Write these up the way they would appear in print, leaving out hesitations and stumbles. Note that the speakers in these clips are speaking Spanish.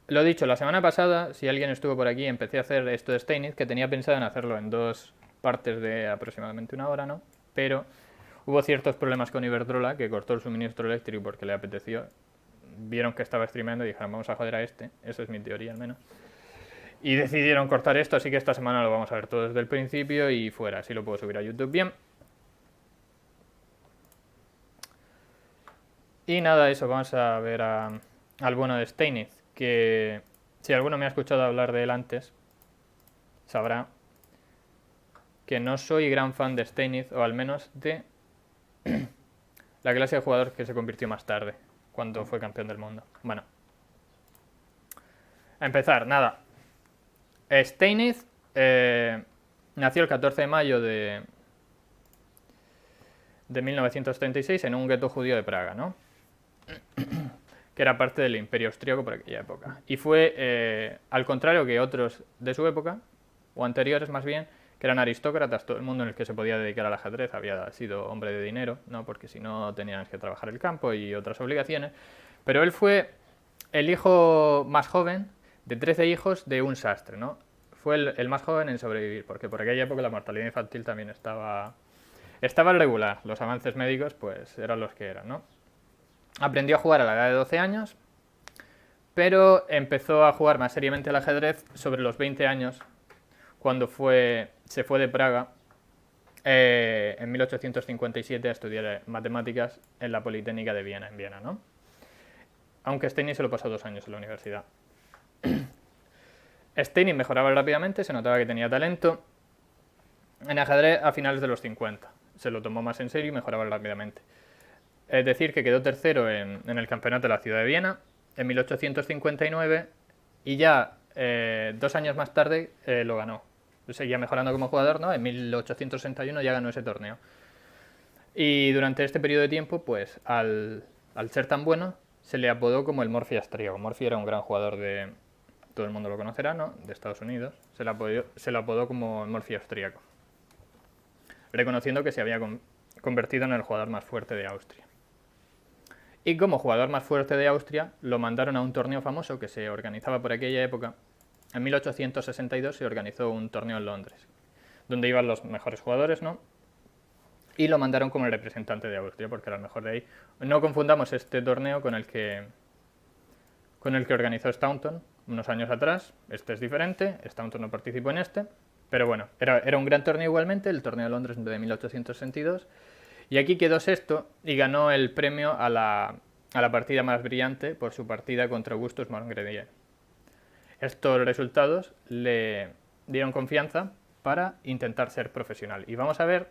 Lo dicho, la semana pasada, si alguien estuvo por aquí, empecé a hacer esto de Steinitz, que tenía pensado en hacerlo en dos partes de aproximadamente una hora, ¿no? Pero hubo ciertos problemas con Iberdrola, que cortó el suministro eléctrico porque le apeteció. Vieron que estaba streameando y dijeron, vamos a joder a este. Eso es mi teoría, al menos. Y decidieron cortar esto, así que esta semana lo vamos a ver todo desde el principio y fuera. Así lo puedo subir a YouTube bien. Y nada, eso, vamos a ver al bueno de Steinitz, que si alguno me ha escuchado hablar de él antes, sabrá que no soy gran fan de Steinitz, o al menos de la clase de jugador que se convirtió más tarde, cuando fue campeón del mundo. Bueno, a empezar, nada. Steinitz nació el 14 de mayo de 1936 en un gueto judío de Praga, ¿no? Que era parte del Imperio Austríaco por aquella época. Y fue, al contrario que otros de su época, o anteriores más bien, que eran aristócratas, todo el mundo en el que se podía dedicar al ajedrez había sido hombre de dinero, ¿no? Porque si no tenían que trabajar el campo y otras obligaciones. Pero él fue el hijo más joven de 13 hijos de un sastre, ¿no? Fue el más joven en sobrevivir, porque por aquella época la mortalidad infantil también estaba al regular. Los avances médicos pues eran los que eran, ¿no? Aprendió a jugar a la edad de 12 años, pero empezó a jugar más seriamente al ajedrez sobre los 20 años, cuando se fue de Praga en 1857 a estudiar matemáticas en la Politécnica de Viena, en Viena, ¿no? Aunque Steini se lo pasó 2 años en la universidad. Steini mejoraba rápidamente, se notaba que tenía talento en ajedrez a finales de los 50. Se lo tomó más en serio y mejoraba rápidamente. Es decir, que quedó tercero en el campeonato de la ciudad de Viena en 1859 y ya 2 años más tarde lo ganó. Seguía mejorando como jugador, ¿no? En 1861 ya ganó ese torneo. Y durante este periodo de tiempo, pues al ser tan bueno, se le apodó como el Morphy austríaco. Morphy era un gran jugador de... Todo el mundo lo conocerá, ¿no? De Estados Unidos. Se le apodó como el Morphy austríaco, reconociendo que se había convertido en el jugador más fuerte de Austria. Y como jugador más fuerte de Austria, lo mandaron a un torneo famoso que se organizaba por aquella época. En 1862 se organizó un torneo en Londres, donde iban los mejores jugadores, ¿no? Y lo mandaron como el representante de Austria, porque era el mejor de ahí. No confundamos este torneo con el que organizó Staunton unos años atrás. Este es diferente, Staunton no participó en este, pero bueno, era un gran torneo igualmente, el torneo de Londres de 1862. Y aquí quedó sexto y ganó el premio a la partida más brillante por su partida contra Augustus Mongredier. Estos resultados le dieron confianza para intentar ser profesional. Y vamos a ver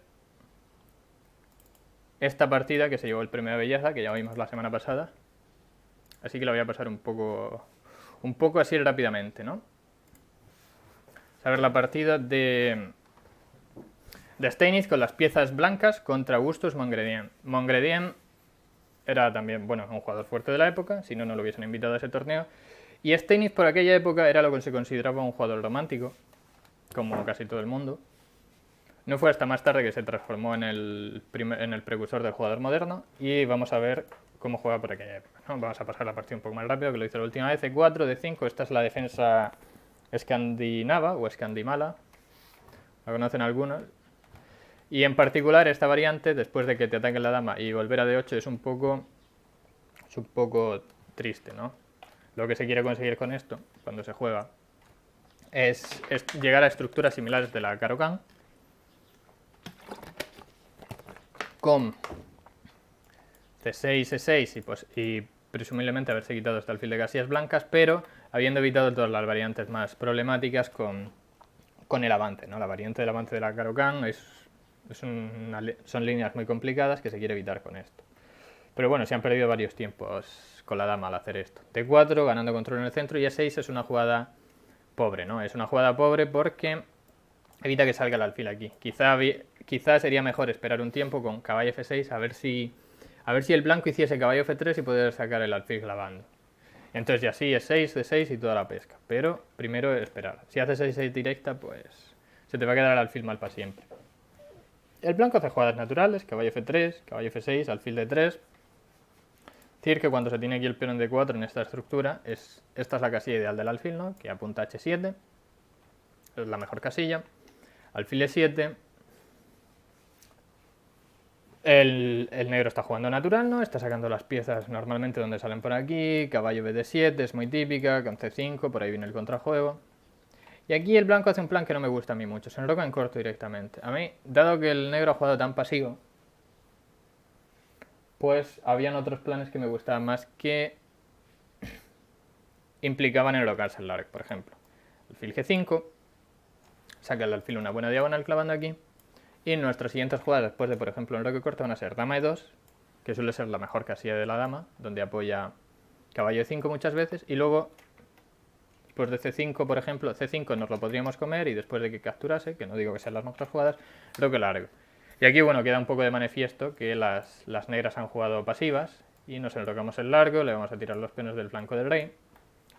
esta partida que se llevó el premio de belleza, que ya vimos la semana pasada. Así que la voy a pasar un poco así rápidamente, ¿no? A ver la partida de Steinitz con las piezas blancas contra Augustus Mongredier. Mongredier era también, bueno, un jugador fuerte de la época, si no, no lo hubiesen invitado a ese torneo. Y Steinitz por aquella época era lo que se consideraba un jugador romántico, como casi todo el mundo. No fue hasta más tarde que se transformó en el precursor del jugador moderno y vamos a ver cómo juega por aquella época, ¿no? Vamos a pasar la partida un poco más rápido, que lo hice la última vez. E4, D5, esta es la defensa escandinava o escandimala, la conocen algunos. Y en particular esta variante, después de que te ataquen la dama y volver a D8, es un poco triste, ¿no? Lo que se quiere conseguir con esto, cuando se juega, es llegar a estructuras similares de la Caro-Kann, con C6, E6 y presumiblemente haberse quitado este alfil de casillas blancas, pero habiendo evitado todas las variantes más problemáticas con el avance, ¿no? La variante del avance de la Caro-Kann son líneas muy complicadas que se quiere evitar con esto. Pero bueno, se han perdido varios tiempos con la dama al hacer esto. D4, ganando control en el centro, y E6 es una jugada pobre, ¿no? Es una jugada pobre porque evita que salga el alfil aquí. Quizá sería mejor esperar un tiempo con caballo F6 a ver si el blanco hiciese caballo F3 y poder sacar el alfil clavando. Entonces ya sí, es 6, D6 y toda la pesca. Pero primero esperar. Si haces 6 directa, pues se te va a quedar el alfil mal para siempre. El blanco hace jugadas naturales, caballo F3, caballo F6, alfil D3. Decir que cuando se tiene aquí el peón en D4 en esta estructura, esta es la casilla ideal del alfil, ¿no? Que apunta a H7, es la mejor casilla. Alfil E7. El negro está jugando natural, ¿no? Está sacando las piezas normalmente donde salen por aquí. Caballo BD7 es muy típica, con C5, por ahí viene el contrajuego. Y aquí el blanco hace un plan que no me gusta a mí mucho, se enroca en corto directamente. A mí, dado que el negro ha jugado tan pasivo, pues habían otros planes que me gustaban más que implicaban enrocarse en largo, por ejemplo. Alfil G5, saca el alfil una buena diagonal clavando aquí. Y nuestras siguientes jugadas después de, por ejemplo, enroque corto van a ser dama E2, que suele ser la mejor casilla de la dama, donde apoya caballo E5 muchas veces. Y luego, después de C5, por ejemplo, C5 nos lo podríamos comer y después de que capturase, que no digo que sean las mejores jugadas, enroque largo. Y aquí, bueno, queda un poco de manifiesto que las negras han jugado pasivas y nos enrocamos el largo, le vamos a tirar los peones del flanco del rey.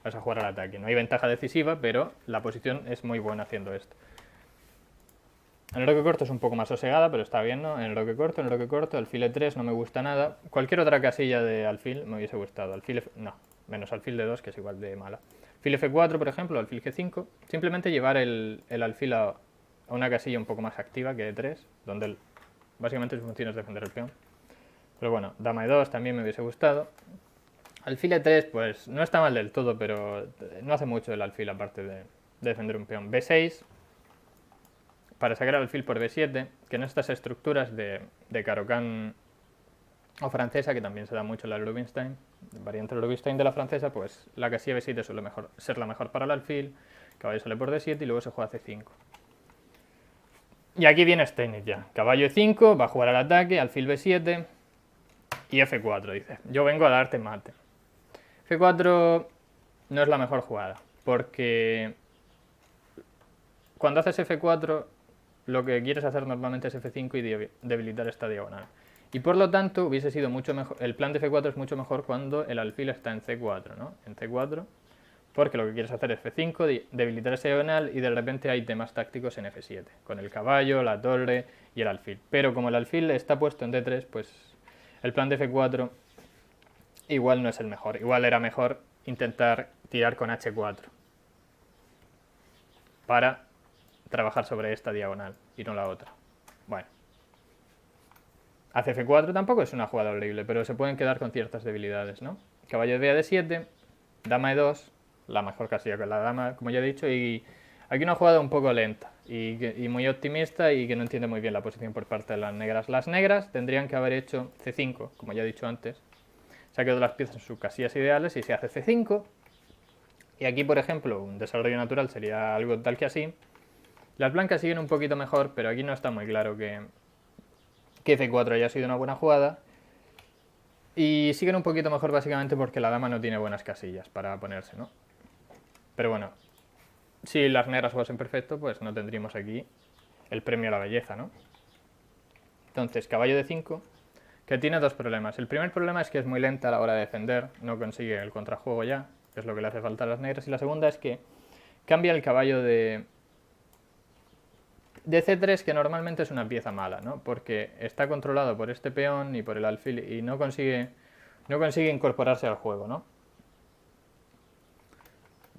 Vamos a jugar al ataque. No hay ventaja decisiva, pero la posición es muy buena haciendo esto. En el enroque corto es un poco más sosegada, pero está bien, ¿no? En el enroque corto, alfil E3 no me gusta nada. Cualquier otra casilla de alfil me hubiese gustado. Alfil no, menos alfil D2, que es igual de mala. Alfil F4, por ejemplo, alfil G5. Simplemente llevar el alfil a una casilla un poco más activa que E3, donde básicamente su función es defender el peón. Pero bueno, dama E2 también me hubiese gustado. Alfil E3, pues no está mal del todo, pero no hace mucho el alfil aparte de defender un peón. B6, para sacar el alfil por B7, que en estas estructuras de Caro-Kann o francesa, que también se da mucho en la Rubinstein, variante Rubinstein de la francesa, pues la casilla B7 suele ser la mejor para el alfil, caballo sale por D7 y luego se juega C5. Y aquí viene Steinitz ya, caballo E5, va a jugar al ataque, alfil B7 y F4, dice, yo vengo a darte mate. F4 no es la mejor jugada, porque cuando haces F4 lo que quieres hacer normalmente es F5 y debilitar esta diagonal. Y por lo tanto hubiese sido mucho mejor, el plan de F4 es mucho mejor cuando el alfil está en C4, ¿no? En C4, porque lo que quieres hacer es F5, debilitar esa diagonal y de repente hay temas tácticos en F7, con el caballo, la torre y el alfil. Pero como el alfil está puesto en D3, pues el plan de F4 igual no es el mejor. Igual era mejor intentar tirar con H4 para trabajar sobre esta diagonal y no la otra. Bueno. Hace F4 tampoco es una jugada horrible, pero se pueden quedar con ciertas debilidades, ¿no? Caballo de D7, dama E2, la mejor casilla con la dama, como ya he dicho, y aquí una jugada un poco lenta y muy optimista y que no entiende muy bien la posición por parte de las negras. Las negras tendrían que haber hecho C5, como ya he dicho antes. Se ha quedado las piezas en sus casillas ideales y se hace C5. Y aquí, por ejemplo, un desarrollo natural sería algo tal que así. Las blancas siguen un poquito mejor, pero aquí no está muy claro que F4 haya sido una buena jugada. Y siguen un poquito mejor básicamente porque la dama no tiene buenas casillas para ponerse, ¿no? Pero bueno, si las negras jugasen perfecto, pues no tendríamos aquí el premio a la belleza, ¿no? Entonces, caballo de 5, que tiene dos problemas. El primer problema es que es muy lenta a la hora de defender, no consigue el contrajuego ya, que es lo que le hace falta a las negras. Y la segunda es que cambia el caballo de C3, que normalmente es una pieza mala, ¿no? Porque está controlado por este peón y por el alfil y no consigue incorporarse al juego, ¿no?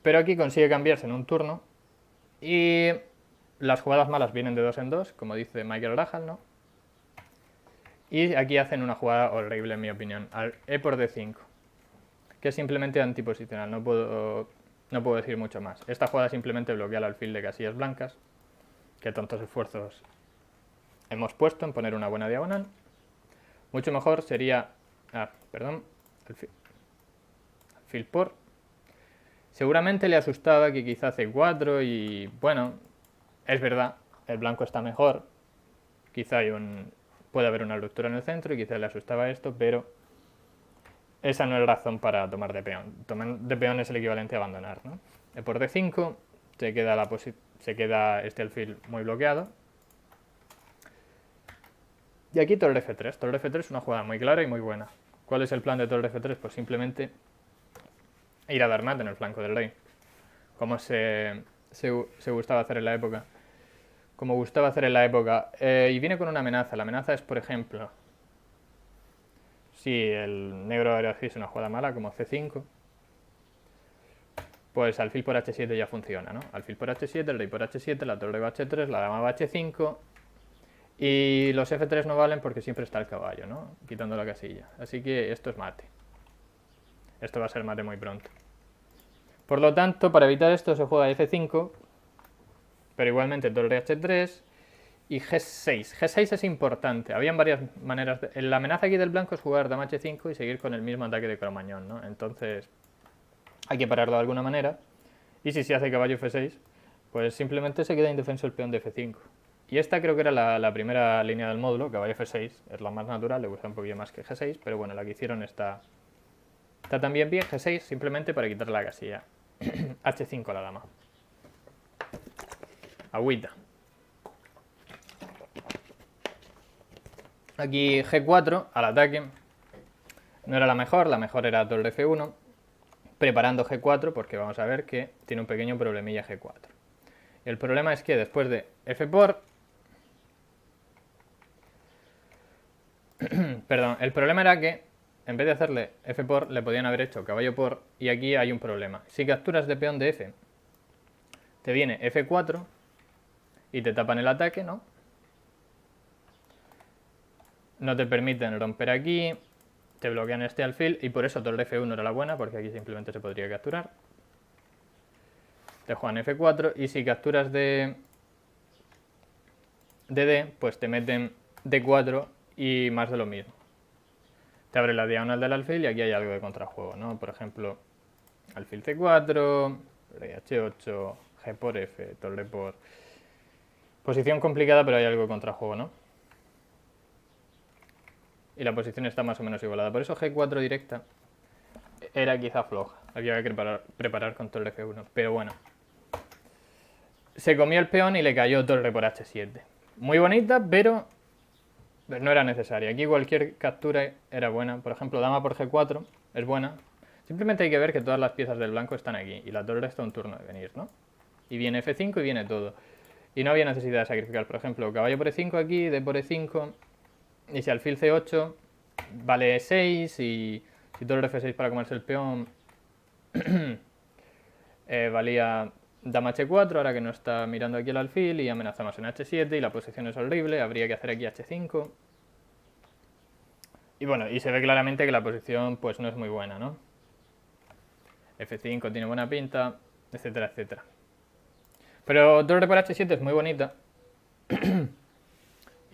Pero aquí consigue cambiarse en un turno y las jugadas malas vienen de 2 en 2, como dice Michael Rahal, ¿no? Y aquí hacen una jugada horrible en mi opinión, al E por D5, que es simplemente antiposicional, no puedo decir mucho más. Esta jugada simplemente bloquea el alfil de casillas blancas, que tantos esfuerzos hemos puesto en poner una buena diagonal. Mucho mejor sería, alfil por. Seguramente le asustaba que quizá C4 y bueno, es verdad, el blanco está mejor, quizá puede haber una ruptura en el centro y quizá le asustaba esto, pero esa no es razón para tomar de peón. Tomar de peón es el equivalente a abandonar, ¿no? E por D5 se queda este alfil muy bloqueado. Y aquí torre F3. Torre F3 es una jugada muy clara y muy buena. ¿Cuál es el plan de torre F3? Pues simplemente ir a dar mate en el flanco del rey. Como se gustaba hacer en la época. Y viene con una amenaza. La amenaza es, por ejemplo, si el negro ahora hace una jugada mala como C5, pues alfil por H7 ya funciona, ¿no? Alfil por H7, el rey por H7, la torre va H3, la dama va H5 y los F3 no valen porque siempre está el caballo, ¿no? Quitando la casilla. Así que esto es mate. Esto va a ser mate muy pronto. Por lo tanto, para evitar esto se juega F5, pero igualmente torre H3 y G6. G6 es importante. Habían varias maneras. La amenaza aquí del blanco es jugar dama H5 y seguir con el mismo ataque de Cromañón, ¿no? Entonces hay que pararlo de alguna manera. Y si se hace caballo F6, pues simplemente se queda indefenso el peón de F5. Y esta creo que era la primera línea del módulo, caballo F6, es la más natural, le gusta un poquillo más que G6, pero bueno, la que hicieron está también bien. G6 simplemente para quitar la casilla. H5 la dama. Agüita. Aquí G4 al ataque. No era la mejor era torre F1. Preparando G4 porque vamos a ver que tiene un pequeño problemilla G4. Y el problema es que después de F por... Perdón, el problema era que en vez de hacerle F por le podían haber hecho caballo por y aquí hay un problema. Si capturas de peón de F, te viene F4 y te tapan el ataque, ¿no? No te permiten romper aquí, te bloquean este alfil y por eso torre F1 era la buena, porque aquí simplemente se podría capturar. Te juegan F4 y si capturas de D, pues te meten D4 y más de lo mismo. Te abre la diagonal del alfil y aquí hay algo de contrajuego, ¿no? Por ejemplo, alfil C4, rey H8, G por F, torre por... Posición complicada, pero hay algo de contrajuego, ¿no? Y la posición está más o menos igualada. Por eso G4 directa era quizá floja. Había que preparar con torre F1. Pero bueno. Se comió el peón y le cayó torre por H7. Muy bonita, pero no era necesaria. Aquí cualquier captura era buena. Por ejemplo, dama por G4 es buena. Simplemente hay que ver que todas las piezas del blanco están aquí. Y la torre está un turno de venir, ¿no? Y viene F5 y viene todo. Y no había necesidad de sacrificar. Por ejemplo, caballo por E5 aquí, D por E5... Y si alfil C8 vale 6 y si torre F6 para comerse el peón valía dama H4, ahora que no está mirando aquí el alfil y amenazamos en H7 y la posición es horrible, habría que hacer aquí H5. Y bueno, y se ve claramente que la posición pues no es muy buena, ¿no? F5 tiene buena pinta, etcétera, etcétera. Pero torre por H7 es muy bonita.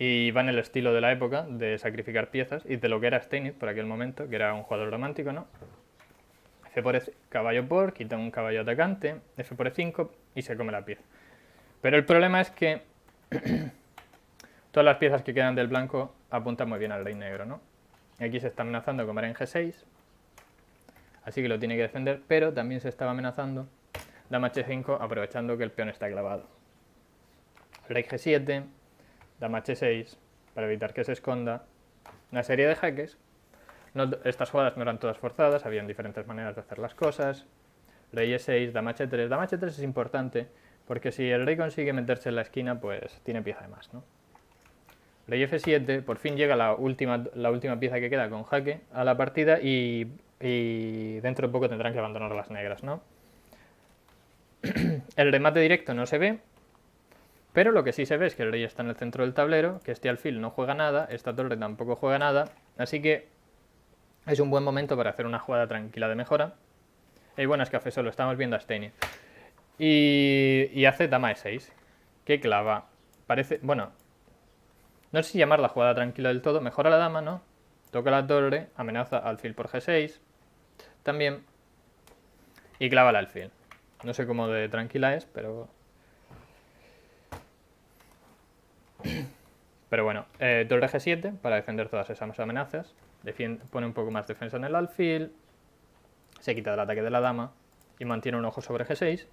Y va en el estilo de la época de sacrificar piezas y de lo que era Steinitz por aquel momento, que era un jugador romántico, ¿no? F por E, caballo por, quita un caballo atacante, F por E5 y se come la pieza. Pero el problema es que todas las piezas que quedan del blanco apuntan muy bien al rey negro, ¿no? Y aquí se está amenazando con en G6, así que lo tiene que defender, pero también se estaba amenazando dama H5 aprovechando que el peón está clavado. Rey G7, dama H6 para evitar que se esconda. Una serie de jaques. Estas jugadas no eran todas forzadas, habían diferentes maneras de hacer las cosas. Rey E6, dama H3. Dama H3 es importante porque si el rey consigue meterse en la esquina, pues tiene pieza de más, ¿no? Rey F7, por fin llega la última pieza que queda con jaque a la partida y dentro de poco tendrán que abandonar las negras, ¿no? El remate directo no se ve, pero lo que sí se ve es que el rey está en el centro del tablero, que este alfil no juega nada, esta torre tampoco juega nada, así que es un buen momento para hacer una jugada tranquila de mejora. Y bueno, es que solo estamos viendo a Steinitz. Y hace dama E6, que clava. Parece, bueno, no sé si llamarla jugada tranquila del todo, mejora la dama, ¿no? Toca la torre, amenaza alfil por G6, también, y clava el alfil. No sé cómo de tranquila es, pero... Pero bueno, torre G7 para defender todas esas amenazas. Pone un poco más defensa en el alfil. Se quita del ataque de la dama. Y mantiene un ojo sobre G6.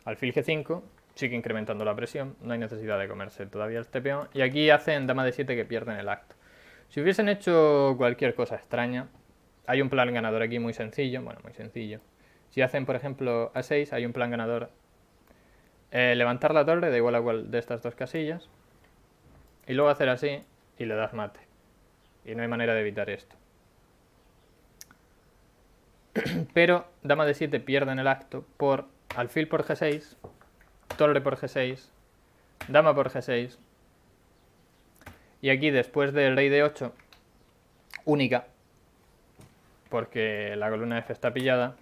Alfil G5. Sigue incrementando la presión. No hay necesidad de comerse todavía este peón. Y aquí hacen dama D7 que pierden el acto. Si hubiesen hecho cualquier cosa extraña, hay un plan ganador aquí muy sencillo. Bueno, muy sencillo. Si hacen, por ejemplo, A6, hay un plan ganador. Levantar la torre, da igual a cuál de estas dos casillas. Y luego hacer así y le das mate. Y no hay manera de evitar esto. pero dama de 7 pierde en el acto por alfil por G6, torre por G6, dama por G6, y aquí después del rey de 8, única, porque la columna F está pillada,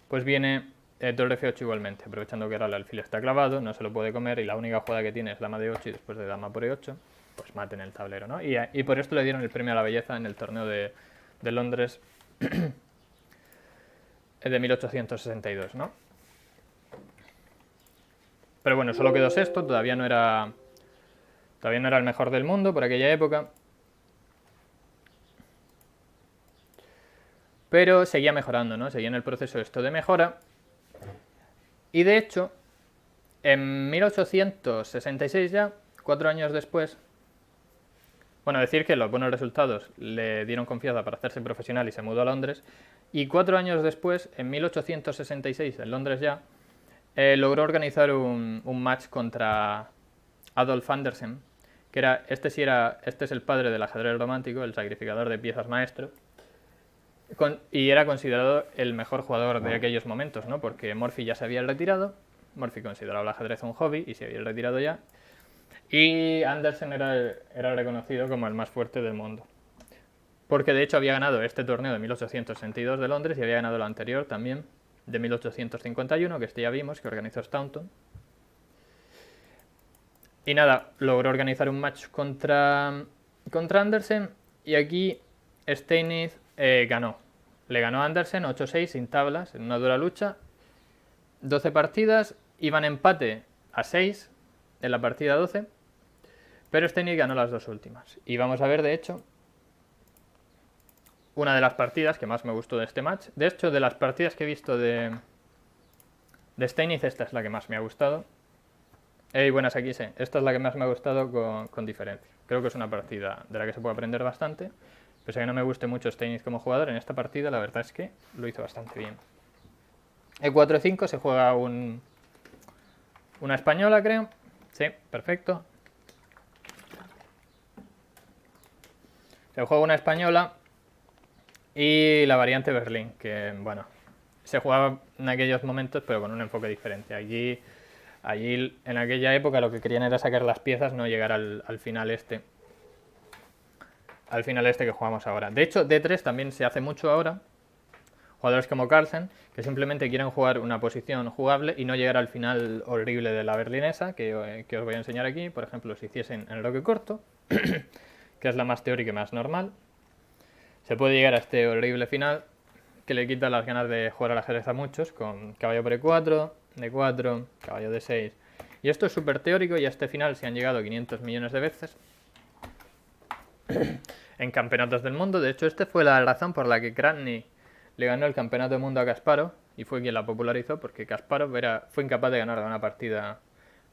pues viene torre F8 igualmente, aprovechando que ahora el alfil está clavado, no se lo puede comer y la única jugada que tiene es dama de 8 y después de dama por E8, pues mate en el tablero, ¿no? Y por esto le dieron el premio a la belleza en el torneo de Londres de 1862, ¿no? Pero bueno, solo quedó sexto, todavía no era el mejor del mundo por aquella época. Pero seguía mejorando, ¿no? Seguía en el proceso esto de mejora. Y de hecho, en 1866 ya, 4 años después, bueno, decir que los buenos resultados le dieron confianza para hacerse profesional y se mudó a Londres. Y 4 años después, en 1866, en Londres ya, logró organizar un match contra Adolf Andersen, que era, este es el padre del ajedrez romántico, el sacrificador de piezas maestro, y era considerado el mejor jugador de aquellos momentos, ¿no? Porque Morphy ya se había retirado, Morphy consideraba el ajedrez un hobby y se había retirado ya, y Andersen era reconocido como el más fuerte del mundo. Porque de hecho había ganado este torneo de 1862 de Londres y había ganado el anterior también, de 1851, que este ya vimos, que organizó Staunton. Y nada, logró organizar un match contra Andersen y aquí Steinitz ganó. Le ganó a Andersen 8-6 sin tablas, en una dura lucha. 12 partidas, iban empate a 6 en la partida 12, pero Steinitz ganó las dos últimas. Y vamos a ver, de hecho, una de las partidas que más me gustó de este match. De hecho, de las partidas que he visto de Steinitz, esta es la que más me ha gustado. Buenas, aquí sí. Esta es la que más me ha gustado con diferencia. Creo que es una partida de la que se puede aprender bastante. Pese a que no me guste mucho Steinitz como jugador, en esta partida la verdad es que lo hizo bastante bien. E4-5 se juega una española, creo. Sí, perfecto. Se juega una española y la variante Berlín, que bueno, se jugaba en aquellos momentos pero con un enfoque diferente. Allí en aquella época lo que querían era sacar las piezas, no llegar al final este. Al final este que jugamos ahora. De hecho, D3 también se hace mucho ahora. Jugadores como Carlsen, que simplemente quieren jugar una posición jugable y no llegar al final horrible de la berlinesa, que os voy a enseñar aquí. Por ejemplo, si hiciesen el bloque corto, que es la más teórica y más normal, se puede llegar a este horrible final que le quita las ganas de jugar al ajedrez a muchos, con caballo por E4, D4, caballo D6. Y esto es súper teórico y a este final se han llegado 500 millones de veces en campeonatos del mundo. De hecho, esta fue la razón por la que Kramnik le ganó el campeonato del mundo a Kasparov y fue quien la popularizó, porque Kasparov fue incapaz de ganar una partida,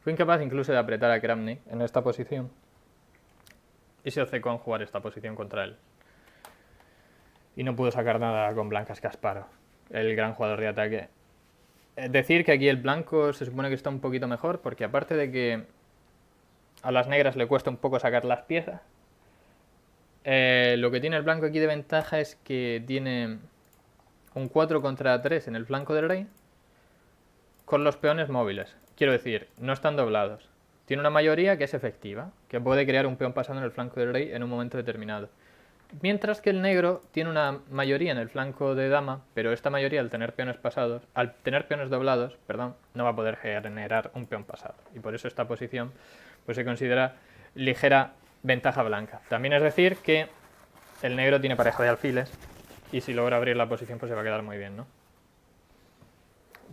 fue incapaz incluso de apretar a Kramnik en esta posición y se obcecó en jugar esta posición contra él. Y no pudo sacar nada con blancas Kasparov, el gran jugador de ataque. Decir que aquí el blanco se supone que está un poquito mejor, porque aparte de que a las negras le cuesta un poco sacar las piezas, lo que tiene el blanco aquí de ventaja es que tiene un 4 contra 3 en el flanco del rey con los peones móviles. Quiero decir, no están doblados. Tiene una mayoría que es efectiva, que puede crear un peón pasando en el flanco del rey en un momento determinado. Mientras que el negro tiene una mayoría en el flanco de dama, pero esta mayoría al tener peones doblados, no va a poder generar un peón pasado. Y por eso esta posición pues se considera ligera ventaja blanca. También es decir que el negro tiene pareja de alfiles y si logra abrir la posición pues se va a quedar muy bien, ¿no?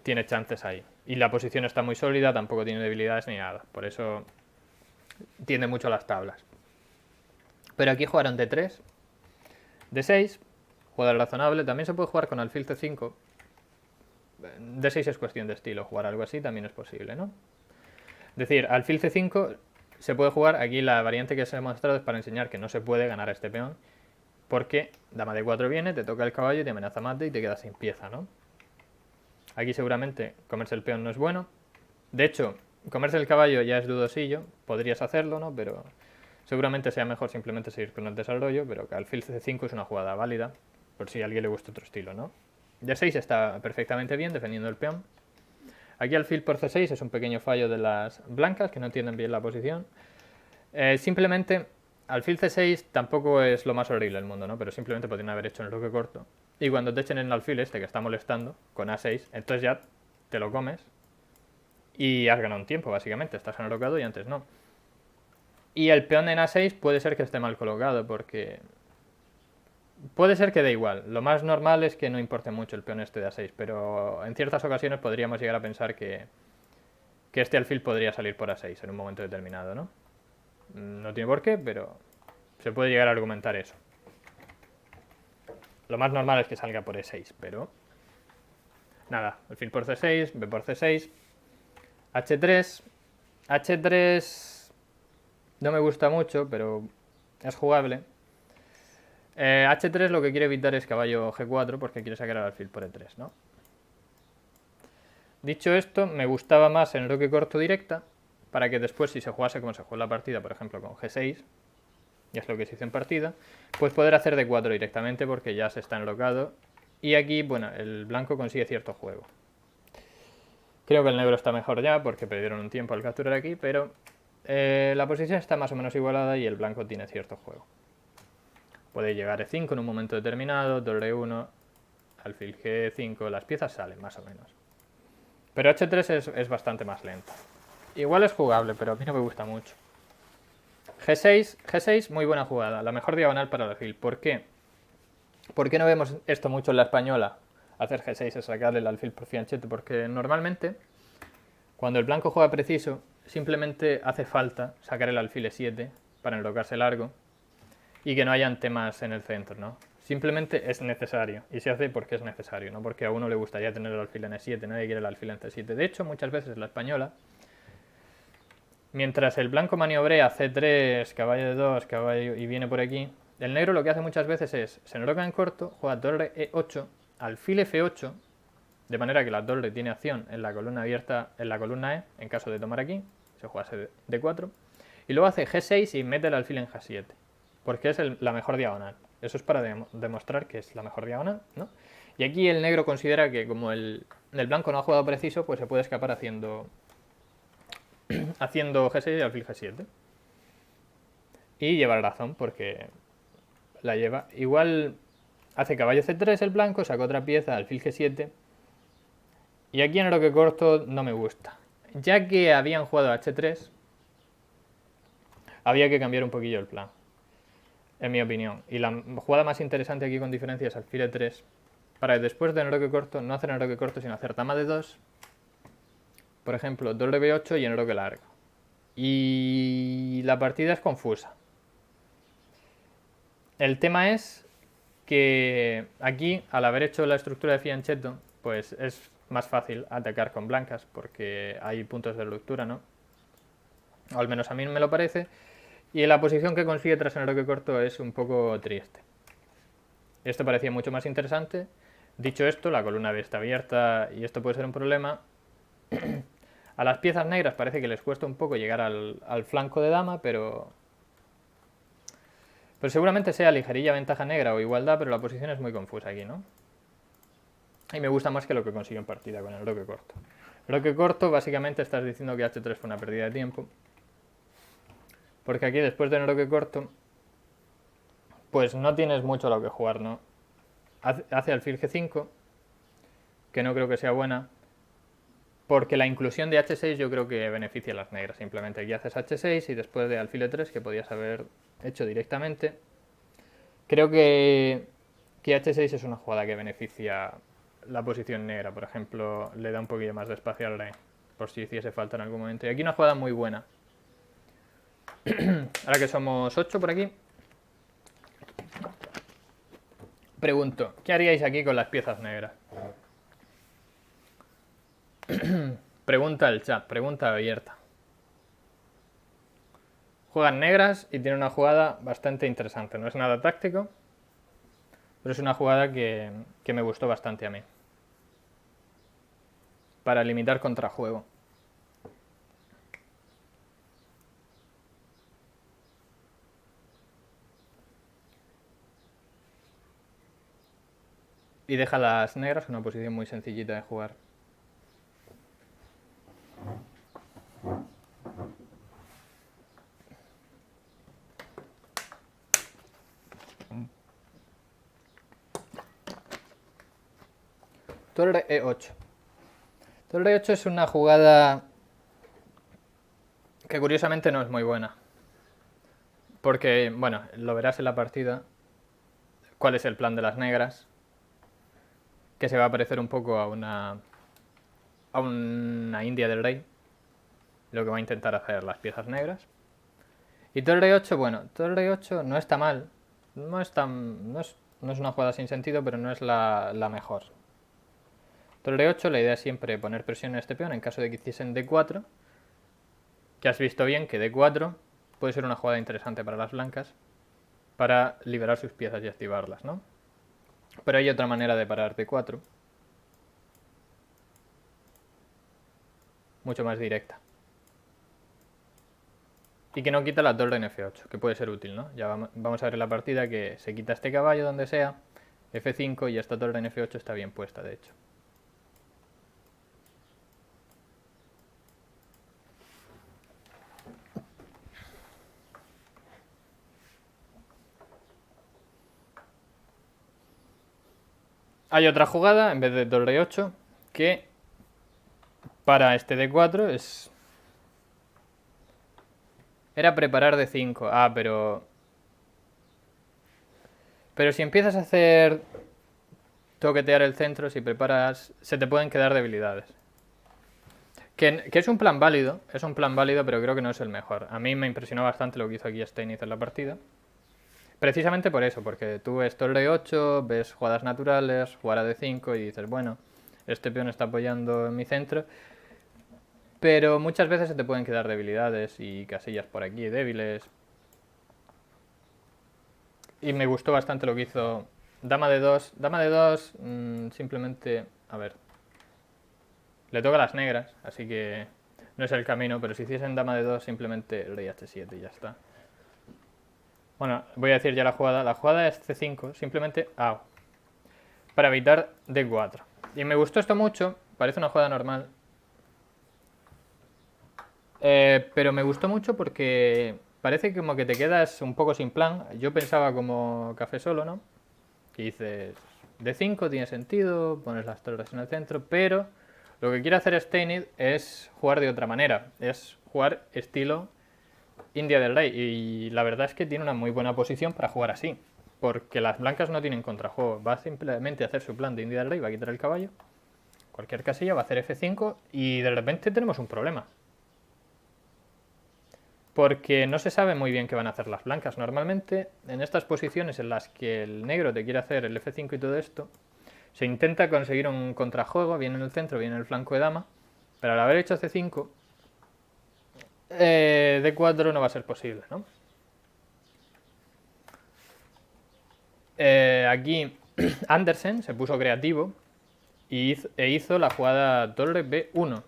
Tiene chances ahí. Y la posición está muy sólida, tampoco tiene debilidades ni nada. Por eso tiende mucho a las tablas. Pero aquí jugaron D3, D6, jugada razonable. También se puede jugar con alfil C5. D6 es cuestión de estilo. Jugar algo así también es posible, ¿no? Es decir, alfil C5 se puede jugar. Aquí la variante que se ha mostrado es para enseñar que no se puede ganar a este peón, porque dama D4 viene, te toca el caballo y te amenaza mate y te quedas sin pieza, ¿no? Aquí seguramente comerse el peón no es bueno. De hecho, comerse el caballo ya es dudosillo. Podrías hacerlo, ¿no? Pero seguramente sea mejor simplemente seguir con el desarrollo, pero que alfil C5 es una jugada válida, por si a alguien le gusta otro estilo, ¿no? D6 está perfectamente bien defendiendo el peón. Aquí alfil por C6 es un pequeño fallo de las blancas que no tienen bien la posición. Simplemente alfil C6 tampoco es lo más horrible del mundo, ¿no? Pero simplemente podrían haber hecho en el roque corto. Y cuando te echen en el alfil este que está molestando con A6, entonces ya te lo comes y has ganado un tiempo, básicamente. Estás enrocado y antes no. Y el peón en A6 puede ser que esté mal colocado porque... Puede ser que dé igual. Lo más normal es que no importe mucho el peón este de A6, pero en ciertas ocasiones podríamos llegar a pensar que este alfil podría salir por A6 en un momento determinado, ¿no? No tiene por qué, pero se puede llegar a argumentar eso. Lo más normal es que salga por E6, pero... Nada, alfil por C6, B por C6, H3. H3 no me gusta mucho, pero es jugable. H3 lo que quiere evitar es caballo G4 porque quiere sacar al alfil por E3, ¿no? Dicho esto, me gustaba más en roque corto directa, para que después, si se jugase como se jugó en la partida, por ejemplo con G6, y es lo que se hizo en partida, pues poder hacer D4 directamente porque ya se está enlocado. Y aquí, bueno, el blanco consigue cierto juego. Creo que el negro está mejor ya porque perdieron un tiempo al capturar aquí, pero la posición está más o menos igualada y el blanco tiene cierto juego. Puede llegar E5 en un momento determinado, torre 1, alfil G5, las piezas salen más o menos. Pero H3 es bastante más lento. Igual es jugable, pero a mí no me gusta mucho. G6, muy buena jugada, la mejor diagonal para el alfil. ¿Por qué? ¿Por qué no vemos esto mucho en la española? Hacer G6 es sacarle el alfil por fianchetto, porque normalmente cuando el blanco juega preciso, simplemente hace falta sacar el alfil E7 para enrocarse largo y que no hayan temas en el centro, ¿no? Simplemente es necesario, y se hace porque es necesario, no porque a uno le gustaría tener el alfil en E7, nadie quiere el alfil en C7. De hecho, muchas veces la española, mientras el blanco maniobrea C3, caballo D2, caballo y viene por aquí, el negro lo que hace muchas veces es, se enroca en corto, juega torre E8, alfil F8, de manera que la torre tiene acción en la columna abierta, en la columna E, en caso de tomar aquí, se juega D4, y luego hace G6 y mete el alfil en G7, porque es la mejor diagonal. Eso es para demostrar que es la mejor diagonal, ¿no? Y aquí el negro considera que como el blanco no ha jugado preciso, pues se puede escapar haciendo G6 y alfil G7. Y lleva razón, porque la lleva. Igual hace caballo C3 el blanco, saca otra pieza, alfil G7. Y aquí en el roque corto no me gusta. Ya que habían jugado H3, había que cambiar un poquillo el plan, en mi opinión. Y la jugada más interesante aquí con diferencia es alfil E3, para después de enroque corto, no hacer enroque corto, sino hacer dama de 2, por ejemplo, torre B8 y enroque largo. Y la partida es confusa. El tema es que aquí, al haber hecho la estructura de fianchetto, pues es más fácil atacar con blancas, porque hay puntos de ruptura, ¿no? O al menos a mí me lo parece. Y la posición que consigue tras enroque corto es un poco triste. Esto parecía mucho más interesante. Dicho esto, la columna B está abierta y esto puede ser un problema. A las piezas negras parece que les cuesta un poco llegar al flanco de dama, pero seguramente sea ligerilla ventaja negra o igualdad, pero la posición es muy confusa aquí, ¿no? Y me gusta más que lo que consigo en partida con el roque corto. Roque corto, básicamente estás diciendo que H3 fue una pérdida de tiempo. Porque aquí, después del roque corto, pues no tienes mucho a lo que jugar, ¿no? Hace alfil G5, que no creo que sea buena, porque la inclusión de H6 yo creo que beneficia a las negras. Simplemente aquí haces H6 y después de alfil E3, que podías haber hecho directamente. Creo que H6 es una jugada que beneficia la posición negra. Por ejemplo, le da un poquillo más de espacio al rey, por si hiciese falta en algún momento. Y aquí una jugada muy buena. Ahora que somos 8 por aquí, pregunto, ¿qué haríais aquí con las piezas negras? Pregunta el chat, pregunta abierta. Juegan negras y tiene una jugada bastante interesante. No es nada táctico, pero es una jugada que me gustó bastante a mí. Para limitar contrajuego. y deja las negras en una posición muy sencillita de jugar. Torre E8. Torre E8 es una jugada que curiosamente no es muy buena. Porque, bueno, lo verás en la partida. ¿Cuál es el plan de las negras? Que se va a parecer un poco a una India del rey. Lo que va a intentar hacer las piezas negras. Y torre 8, bueno, torre 8 no está mal. No es una jugada sin sentido, pero no es la mejor. Torre 8, la idea es siempre poner presión en este peón en caso de que hiciesen D4. Que has visto bien que D4 puede ser una jugada interesante para las blancas para liberar sus piezas y activarlas, ¿no? Pero hay otra manera de parar D4. Mucho más directa. Y que no quita la torre en F8, que puede ser útil, ¿no? Ya vamos a ver en la partida que se quita este caballo donde sea, F5 y esta torre en F8 está bien puesta, de hecho. Hay otra jugada, en vez de torre 8, que para este D4 es... Era preparar D5. Ah, pero... Pero si empiezas a hacer... Toquetear el centro, si preparas... Se te pueden quedar debilidades. Que es un plan válido, pero creo que no es el mejor. A mí me impresionó bastante lo que hizo aquí Steinitz en la partida. Precisamente por eso, porque tú ves torre 8, ves jugadas naturales, jugar a D5 y dices, bueno, este peón está apoyando en mi centro, pero muchas veces se te pueden quedar debilidades y casillas por aquí débiles. Y me gustó bastante lo que hizo dama de 2. Dama de 2, simplemente, a ver, le toca a las negras, así que no es el camino, pero si hiciesen dama de 2 simplemente rey H7 y ya está. Bueno, voy a decir ya la jugada. La jugada es C5, simplemente para evitar D4. Y me gustó esto mucho, parece una jugada normal. Pero me gustó mucho porque parece como que te quedas un poco sin plan. Yo pensaba como café solo, ¿no? Que dices, D5 tiene sentido, pones las torres en el centro, pero lo que quiere hacer Steinitz es jugar de otra manera. Es jugar estilo India del Rey, y la verdad es que tiene una muy buena posición para jugar así, porque las blancas no tienen contrajuego. Va simplemente a hacer su plan de India del Rey, va a quitar el caballo, cualquier casilla, va a hacer F5 y de repente tenemos un problema. Porque no se sabe muy bien qué van a hacer las blancas. Normalmente en estas posiciones en las que el negro te quiere hacer el F5 y todo esto, se intenta conseguir un contrajuego, bien en el centro, bien en el flanco de dama, pero al haber hecho C5, D4 no va a ser posible, ¿no? Aquí Andersen se puso creativo e hizo la jugada torre B1.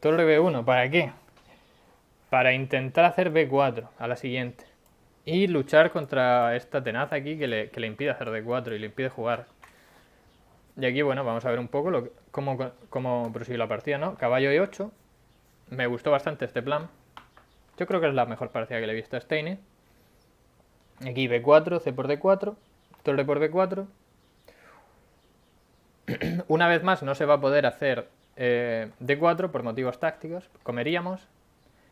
Torre B1, ¿para qué? Para intentar hacer B4 a la siguiente. Y luchar contra esta tenaza aquí que le impide hacer D4 y le impide jugar. Y aquí, bueno, vamos a ver un poco cómo prosigue la partida, ¿no? Caballo E8. Me gustó bastante este plan. Yo creo que es la mejor partida que le he visto a Steinitz. Aquí B4, C por D4, torre por B4. Una vez más no se va a poder hacer D4 por motivos tácticos. Comeríamos.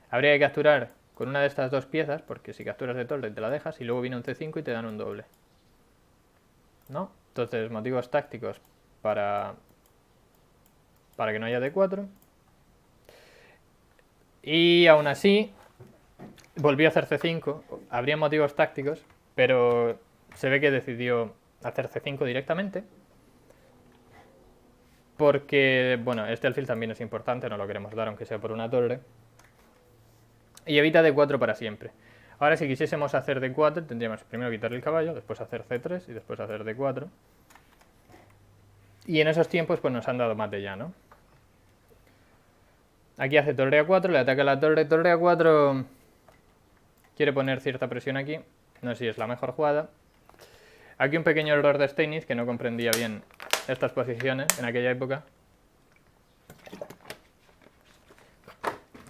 Habría que capturar con una de estas dos piezas, porque si capturas de torre te la dejas y luego viene un C5 y te dan un doble. ¿No? Entonces, motivos tácticos para que no haya D4. Y aún así, volvió a hacer C5. Habría motivos tácticos, pero se ve que decidió hacer C5 directamente. Porque, bueno, este alfil también es importante, no lo queremos dar aunque sea por una torre. Y evita D4 para siempre. Ahora si quisiésemos hacer D4 tendríamos primero quitarle el caballo, después hacer C3 y después hacer D4. Y en esos tiempos pues nos han dado mate ya, ¿no? Aquí hace torre A4, le ataca la torre A4. Quiere poner cierta presión aquí. No sé si es la mejor jugada. Aquí un pequeño error de Steinitz, que no comprendía bien estas posiciones en aquella época.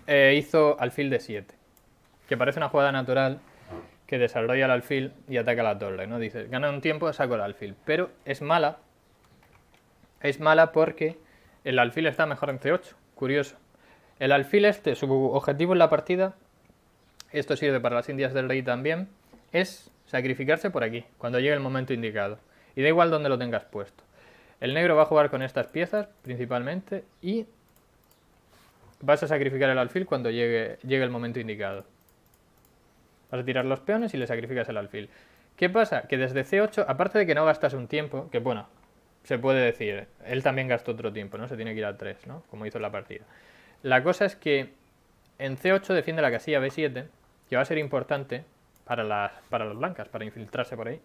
Hizo alfil de 7, que parece una jugada natural que desarrolla el alfil y ataca la torre, ¿no? Dices, gana un tiempo, saco el alfil. Pero es mala porque el alfil está mejor en C8, curioso. El alfil su objetivo en la partida, esto sirve para las indias del rey también, es sacrificarse por aquí, cuando llegue el momento indicado. Y da igual donde lo tengas puesto. El negro va a jugar con estas piezas, principalmente, y vas a sacrificar el alfil cuando llegue el momento indicado. Vas a tirar los peones y le sacrificas el alfil. ¿Qué pasa? Que desde C8, aparte de que no gastas un tiempo, que bueno, se puede decir, él también gastó otro tiempo, ¿no? Se tiene que ir a 3, ¿no? Como hizo en la partida. La cosa es que en C8 defiende la casilla B7, que va a ser importante para las blancas, para infiltrarse por ahí.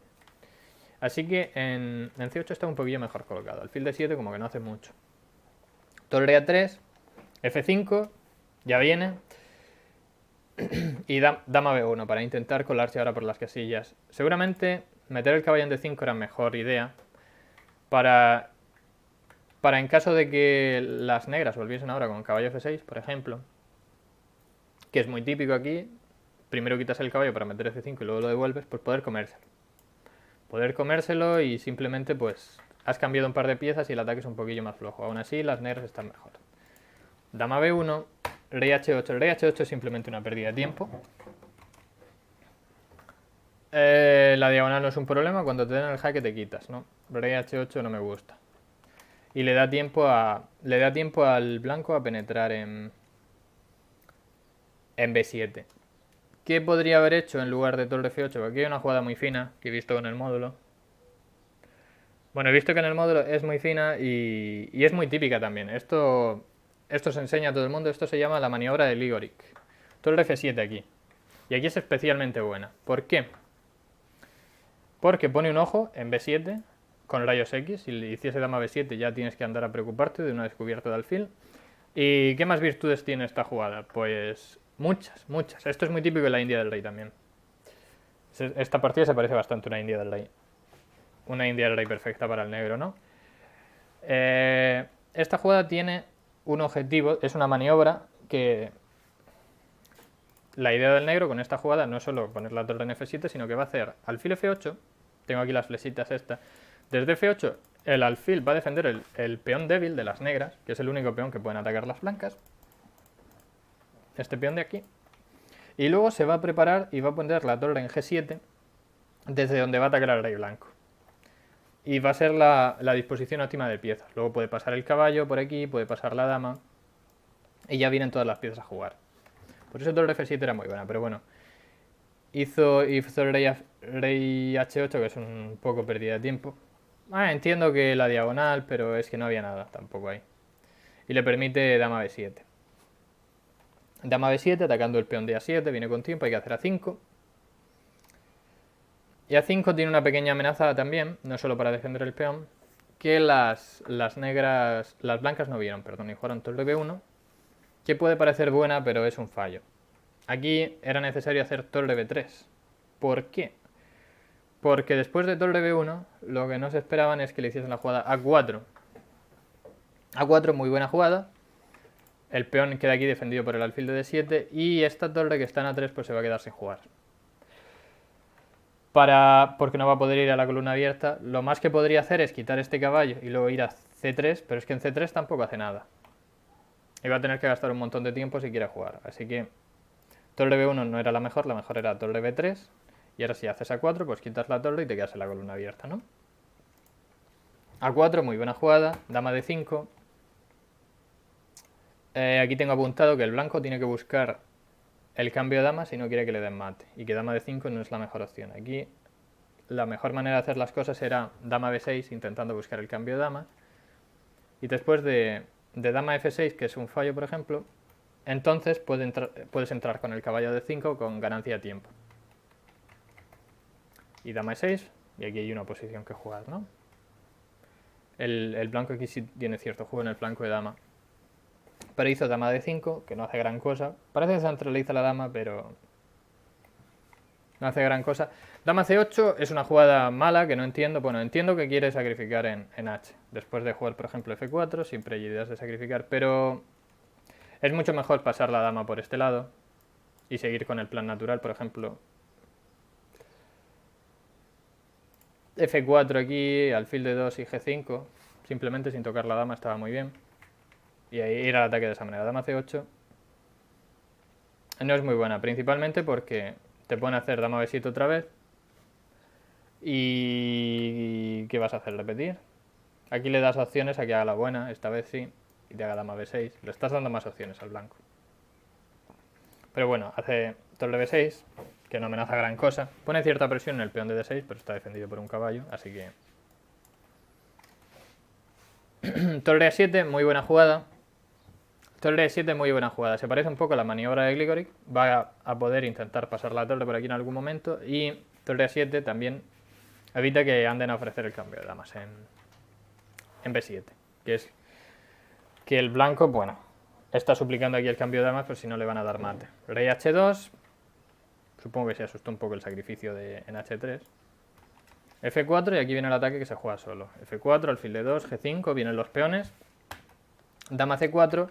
Así que en C8 está un poquillo mejor colocado. Alfil de 7 como que no hace mucho. Torre A3, F5, ya viene. Y dama B1 para intentar colarse ahora por las casillas. Seguramente meter el caballo en D5 era mejor idea para en caso de que las negras volviesen ahora con caballo F6, por ejemplo, que es muy típico aquí, primero quitas el caballo para meter F5 y luego lo devuelves, pues poder comérselo. Poder comérselo y simplemente pues has cambiado un par de piezas y el ataque es un poquillo más flojo. Aún así las negras están mejor. Dama B1, rey H8. El rey H8 es simplemente una pérdida de tiempo. La diagonal no es un problema, cuando te den el jaque te quitas, ¿no? Rey H8 no me gusta. Y le da tiempo al blanco a penetrar en B7. ¿Qué podría haber hecho en lugar de torre F8? Porque aquí hay una jugada muy fina que he visto con el módulo. Bueno, he visto que en el módulo es muy fina y es muy típica también. Esto se enseña a todo el mundo, esto se llama la maniobra de Ligoric. Torre F7 aquí. Y aquí es especialmente buena. ¿Por qué? Porque pone un ojo en B7 con rayos X. Si le hiciese dama B7 ya tienes que andar a preocuparte de una descubierta de alfil. ¿Y qué más virtudes tiene esta jugada? Pues muchas, muchas. Esto es muy típico en la India del Rey también. Esta partida se parece bastante a una India del Rey. Una India del Rey perfecta para el negro, ¿no? Esta jugada tiene un objetivo, es una maniobra que... La idea del negro con esta jugada no es solo poner la torre en F7, sino que va a hacer alfil F8, tengo aquí las flechitas estas, desde F8 el alfil va a defender el peón débil de las negras, que es el único peón que pueden atacar las blancas, este peón de aquí, y luego se va a preparar y va a poner la torre en G7, desde donde va a atacar al rey blanco. Y va a ser la disposición óptima de piezas, luego puede pasar el caballo por aquí, puede pasar la dama, y ya vienen todas las piezas a jugar. Por eso torre F7 era muy buena, pero bueno. Hizo el rey H8, que es un poco pérdida de tiempo. Entiendo que la diagonal, pero es que no había nada tampoco ahí. Y le permite dama B7. Dama B7, atacando el peón de A7, viene con tiempo, hay que hacer A5. Y A5 tiene una pequeña amenaza también, no solo para defender el peón, que las blancas no vieron, perdón, y jugaron torre B1, que puede parecer buena, pero es un fallo. Aquí era necesario hacer torre B3. ¿Por qué? Porque después de torre B1, lo que no se esperaban es que le hiciesen la jugada A4. A4, muy buena jugada. El peón queda aquí defendido por el alfil de D7 y esta torre que está en A3 pues se va a quedar sin jugar. Porque no va a poder ir a la columna abierta. Lo más que podría hacer es quitar este caballo y luego ir a C3, pero es que en C3 tampoco hace nada. Y va a tener que gastar un montón de tiempo si quiere jugar. Así que torre B1 no era la mejor era torre B3. Y ahora si haces A4, pues quitas la torre y te quedas en la columna abierta, ¿no? A4, muy buena jugada. Dama D5. Aquí tengo apuntado que el blanco tiene que buscar el cambio de dama si no quiere que le den mate. Y que dama D5 no es la mejor opción. Aquí la mejor manera de hacer las cosas era dama B6 intentando buscar el cambio de dama. Y después de dama F6, que es un fallo por ejemplo, entonces puedes entrar con el caballo D5 con ganancia de tiempo. Y dama E6, y aquí hay una posición que jugar, ¿no? El blanco aquí sí tiene cierto juego en el flanco de dama. Pero hizo dama D5, que no hace gran cosa. Parece que centraliza la dama, pero no hace gran cosa. Dama C8 es una jugada mala que no entiendo. Bueno, entiendo que quiere sacrificar en H. Después de jugar, por ejemplo, F4, siempre hay ideas de sacrificar, pero es mucho mejor pasar la dama por este lado y seguir con el plan natural, por ejemplo. F4 aquí, alfil de 2 y G5, simplemente sin tocar la dama estaba muy bien. Y ahí ir al ataque de esa manera. Dama C8 no es muy buena, principalmente porque te pueden hacer dama B7 otra vez. ¿Y qué vas a hacer? ¿Repetir? Aquí le das opciones a que haga la buena, esta vez sí, y te haga dama B6. Le estás dando más opciones al blanco. Pero bueno, hace torre B6, que no amenaza gran cosa. Pone cierta presión en el peón de D6, pero está defendido por un caballo, así que... Torre A7, muy buena jugada. Torre A7, muy buena jugada. Se parece un poco a la maniobra de Gligoric. Va a poder intentar pasar la torre por aquí en algún momento. Y torre A7 también evita que anden a ofrecer el cambio de damas en B7. Que es que el blanco, bueno, está suplicando aquí el cambio de damas, pero si no le van a dar mate. Rey H2. Supongo que se asustó un poco el sacrificio en H3. F4 y aquí viene el ataque que se juega solo. F4, alfil de 2, G5, vienen los peones. Dama C4.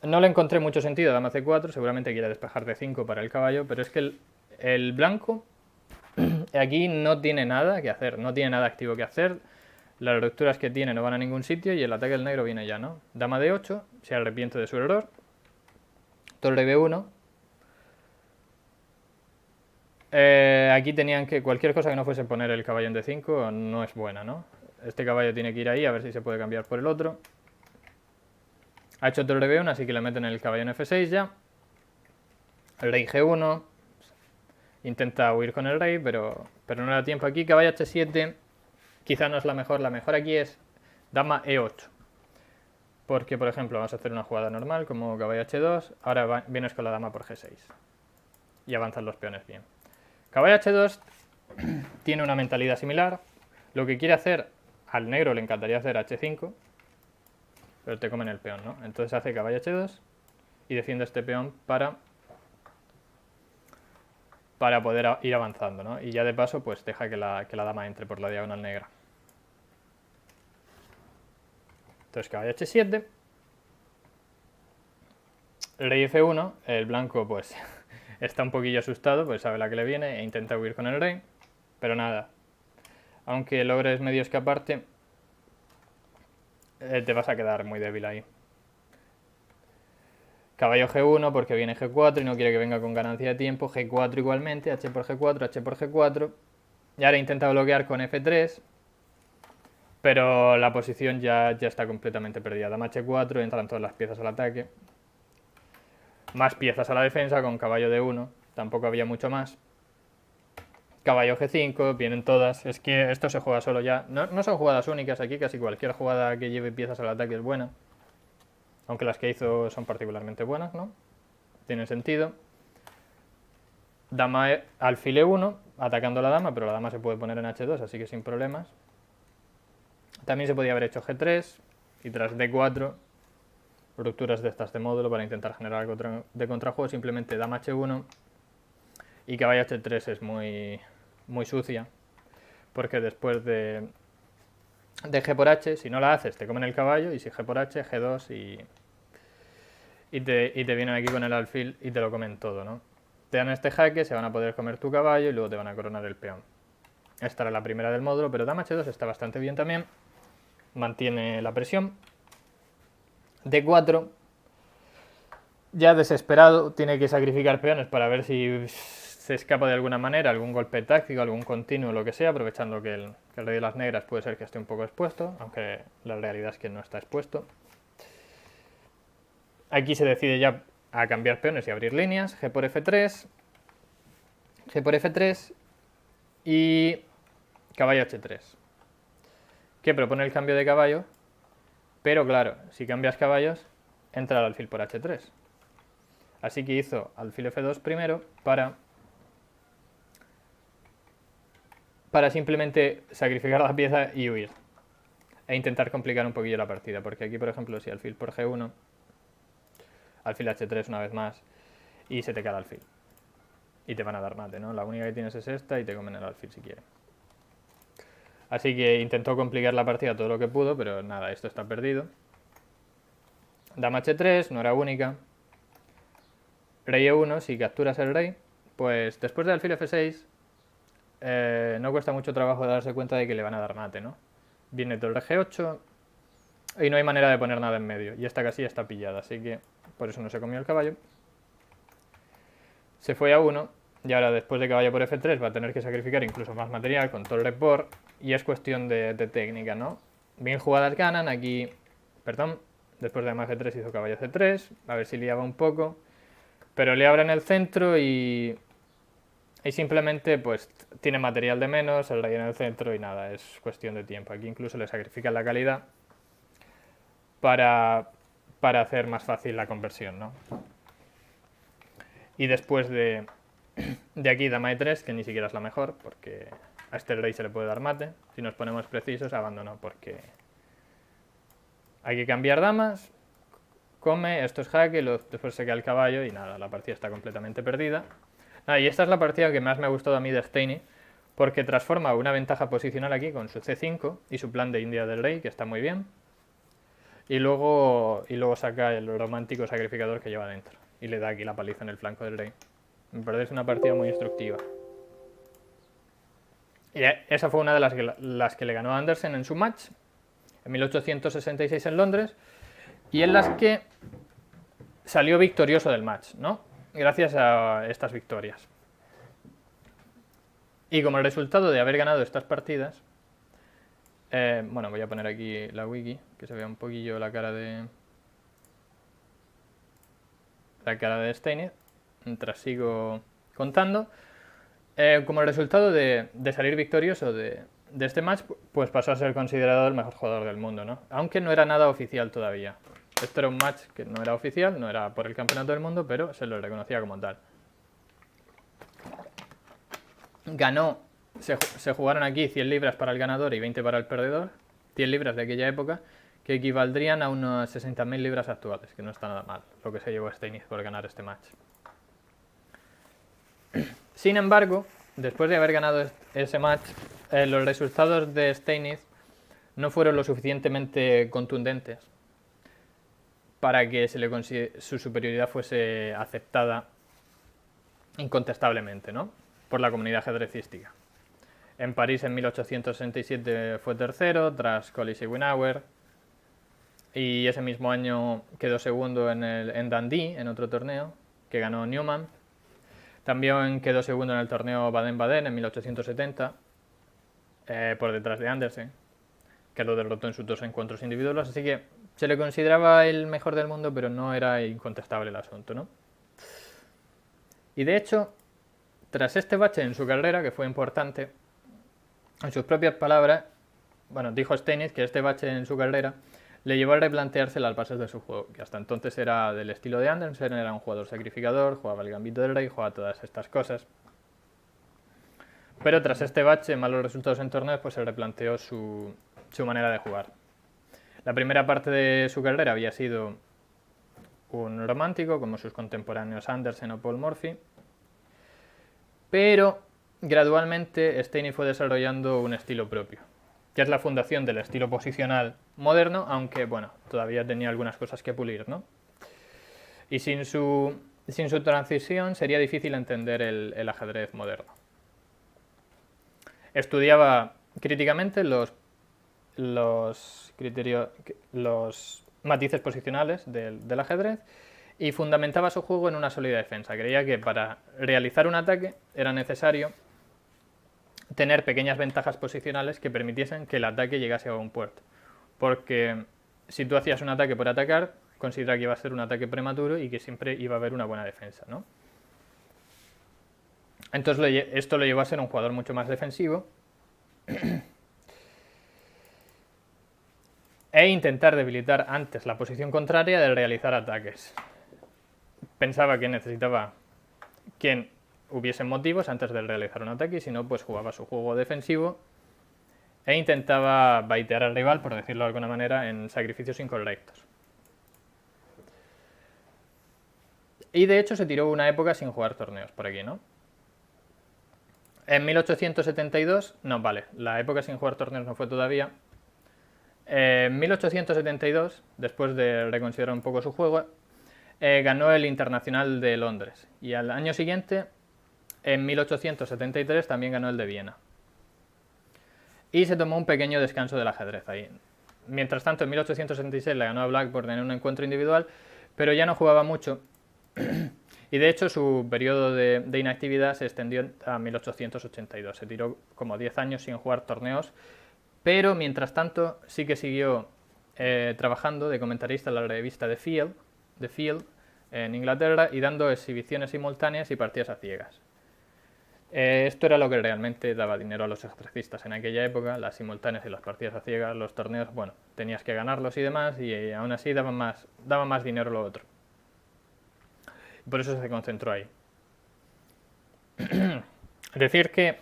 No le encontré mucho sentido a dama C4, seguramente quiere despejar D5 para el caballo, pero es que el blanco aquí no tiene nada que hacer, no tiene nada activo que hacer. Las rupturas que tiene no van a ningún sitio y el ataque del negro viene ya, ¿no? Dama D8, se arrepiente de su error. Torre B1. Aquí tenían que... Cualquier cosa que no fuese poner el caballo en D5 no es buena, ¿no? Este caballo tiene que ir ahí a ver si se puede cambiar por el otro. Ha hecho torre B1, así que le meten el caballo en F6 ya. El rey G1. Intenta huir con el rey, pero no le da tiempo aquí. Caballo H7. Quizá no es la mejor. La mejor aquí es dama E8. Porque, por ejemplo, vamos a hacer una jugada normal como caballo H2. Ahora vienes con la dama por G6. Y avanzan los peones bien. Caballo H2 tiene una mentalidad similar. Lo que quiere hacer al negro le encantaría hacer H5. Pero te comen el peón, ¿no? Entonces hace caballo H2 y defiende este peón para poder ir avanzando, ¿no? Y ya de paso, pues deja que la dama entre por la diagonal negra. Entonces caballo H7. Rey F1. El blanco, pues, está un poquillo asustado, pues sabe la que le viene e intenta huir con el rey. Pero nada. Aunque logres medio escaparte, te vas a quedar muy débil ahí. Caballo G1 porque viene G4 y no quiere que venga con ganancia de tiempo. G4 igualmente, H por G4, H por G4. Y ahora intenta bloquear con F3. Pero la posición ya está completamente perdida. Dama H4, entran todas las piezas al ataque. Más piezas a la defensa con caballo D1. Tampoco había mucho más. Caballo G5, vienen todas. Es que esto se juega solo ya. No son jugadas únicas aquí, casi cualquier jugada que lleve piezas al ataque es buena. Aunque las que hizo son particularmente buenas, ¿no? Tiene sentido. Dama alfil E1, atacando a la dama, pero la dama se puede poner en H2, así que sin problemas. También se podía haber hecho G3 y tras D4, rupturas de estas de módulo para intentar generar algo de contrajuego. Simplemente dama H1 y caballo H3 es muy sucia, porque después de G por H, si no la haces te comen el caballo, y si G por H, G2 y te vienen aquí con el alfil y te lo comen todo, ¿no? Te dan este jaque, se van a poder comer tu caballo y luego te van a coronar el peón. Esta era la primera del módulo, pero dama H2 está bastante bien también. Mantiene la presión. D4. Ya desesperado, tiene que sacrificar peones para ver si se escapa de alguna manera, algún golpe táctico, algún continuo, lo que sea, aprovechando que el rey de las negras puede ser que esté un poco expuesto, aunque la realidad es que no está expuesto. Aquí se decide ya a cambiar peones y abrir líneas. G por F3. G por F3 y caballo H3. Que propone el cambio de caballo, pero claro, si cambias caballos, entra el alfil por H3. Así que hizo alfil F2 primero para simplemente sacrificar la pieza y huir. E intentar complicar un poquillo la partida, porque aquí, por ejemplo, si alfil por G1, alfil H3 una vez más, y se te cae el alfil. y te van a dar mate, ¿no? La única que tienes es esta y te comen el alfil si quieren. Así que intentó complicar la partida todo lo que pudo, pero nada, esto está perdido. Dama h3, no era única. Rey e1, si capturas el rey, pues después de alfil f6 no cuesta mucho trabajo darse cuenta de que le van a dar mate, ¿no? Viene torre g8 y no hay manera de poner nada en medio. Y esta casilla está pillada, así que por eso no se comió el caballo. Se fue a 1 y ahora después de caballo por f3 va a tener que sacrificar incluso más material con torre por, y es cuestión de técnica, ¿no? Bien jugadas ganan, aquí, perdón, después de dama g3 hizo caballo c3, a ver si liaba un poco, pero le abre en el centro y simplemente pues tiene material de menos, el rey en el centro y nada, es cuestión de tiempo. Aquí incluso le sacrifican la calidad para hacer más fácil la conversión, ¿no? Y después de aquí dama e3, que ni siquiera es la mejor, porque a este rey se le puede dar mate. Si nos ponemos precisos, abandonó, porque hay que cambiar damas, come, esto es jaque, después se queda el caballo y nada, la partida está completamente perdida. Y esta es la partida que más me ha gustado a mí de Steiny, porque transforma una ventaja posicional aquí con su c5 y su plan de India del rey, que está muy bien. Y luego saca el romántico sacrificador que lleva dentro y le da aquí la paliza en el flanco del rey. Me parece una partida muy instructiva. Y esa fue una de las que le ganó Andersen en su match, en 1866 en Londres, y en las que salió victorioso del match, ¿no? Gracias a estas victorias. Y como resultado de haber ganado estas partidas, bueno, voy a poner aquí la wiki, que se vea un poquillo la cara de Steiny, mientras sigo contando. Como resultado de salir victorioso de este match, pues pasó a ser considerado el mejor jugador del mundo, ¿no? Aunque no era nada oficial todavía. Esto era un match que no era oficial, no era por el campeonato del mundo, pero se lo reconocía como tal. Ganó, se jugaron aquí 100 libras para el ganador y 20 para el perdedor, 100 libras de aquella época, que equivaldrían a unas 60.000 libras actuales, que no está nada mal, lo que se llevó Steiny por ganar este match. Sin embargo, después de haber ganado ese match, los resultados de Steiny no fueron lo suficientemente contundentes para que su superioridad fuese aceptada incontestablemente, ¿no? Por la comunidad ajedrecística. En París en 1867 fue tercero, tras Collis y Winauer, y ese mismo año quedó segundo en Dundee, en otro torneo, que ganó Newman. También quedó segundo en el torneo Baden-Baden en 1870, por detrás de Andersen, que lo derrotó en sus 2 encuentros individuales, así que se le consideraba el mejor del mundo, pero no era incontestable el asunto, ¿no? Y de hecho, tras este bache en su carrera, que fue importante, en sus propias palabras, bueno, dijo Steiny que este bache en su carrera le llevó a replantearse las bases de su juego, que hasta entonces era del estilo de Andersen, era un jugador sacrificador, jugaba el gambito del rey, jugaba todas estas cosas. Pero tras este bache, malos resultados en torneos, pues se replanteó su manera de jugar. La primera parte de su carrera había sido un romántico, como sus contemporáneos Andersen o Paul Morphy, pero gradualmente Steiny fue desarrollando un estilo propio, que es la fundación del estilo posicional moderno, aunque bueno, todavía tenía algunas cosas que pulir, ¿no? Y sin su transición sería difícil entender el ajedrez moderno. Estudiaba críticamente los matices posicionales del ajedrez y fundamentaba su juego en una sólida defensa. Creía que para realizar un ataque era necesario tener pequeñas ventajas posicionales que permitiesen que el ataque llegase a un puerto. Porque si tú hacías un ataque por atacar, considera que iba a ser un ataque prematuro y que siempre iba a haber una buena defensa, ¿no? Entonces esto lo llevó a ser un jugador mucho más defensivo e intentar debilitar antes la posición contraria de realizar ataques. Pensaba que necesitaba que hubiesen motivos antes de realizar un ataque y si no, pues jugaba su juego defensivo e intentaba baitear al rival, por decirlo de alguna manera, en sacrificios incorrectos. Y de hecho se tiró una época sin jugar torneos por aquí, ¿no? En 1872, no, vale, la época sin jugar torneos no fue todavía. En 1872, después de reconsiderar un poco su juego, ganó el Internacional de Londres. Y al año siguiente, en 1873, también ganó el de Viena. Y se tomó un pequeño descanso del ajedrez ahí. Mientras tanto, en 1866 le ganó a Blackburn en un encuentro individual, pero ya no jugaba mucho. Y de hecho su periodo de inactividad se extendió a 1882. Se tiró como 10 años sin jugar torneos, pero mientras tanto sí que siguió trabajando de comentarista en la revista The Field en Inglaterra y dando exhibiciones simultáneas y partidas a ciegas. Esto era lo que realmente daba dinero a los ajedrecistas en aquella época, las simultáneas y las partidas a ciegas, los torneos, bueno, tenías que ganarlos y demás, y aún así daba más dinero lo otro. Y por eso se concentró ahí. Decir que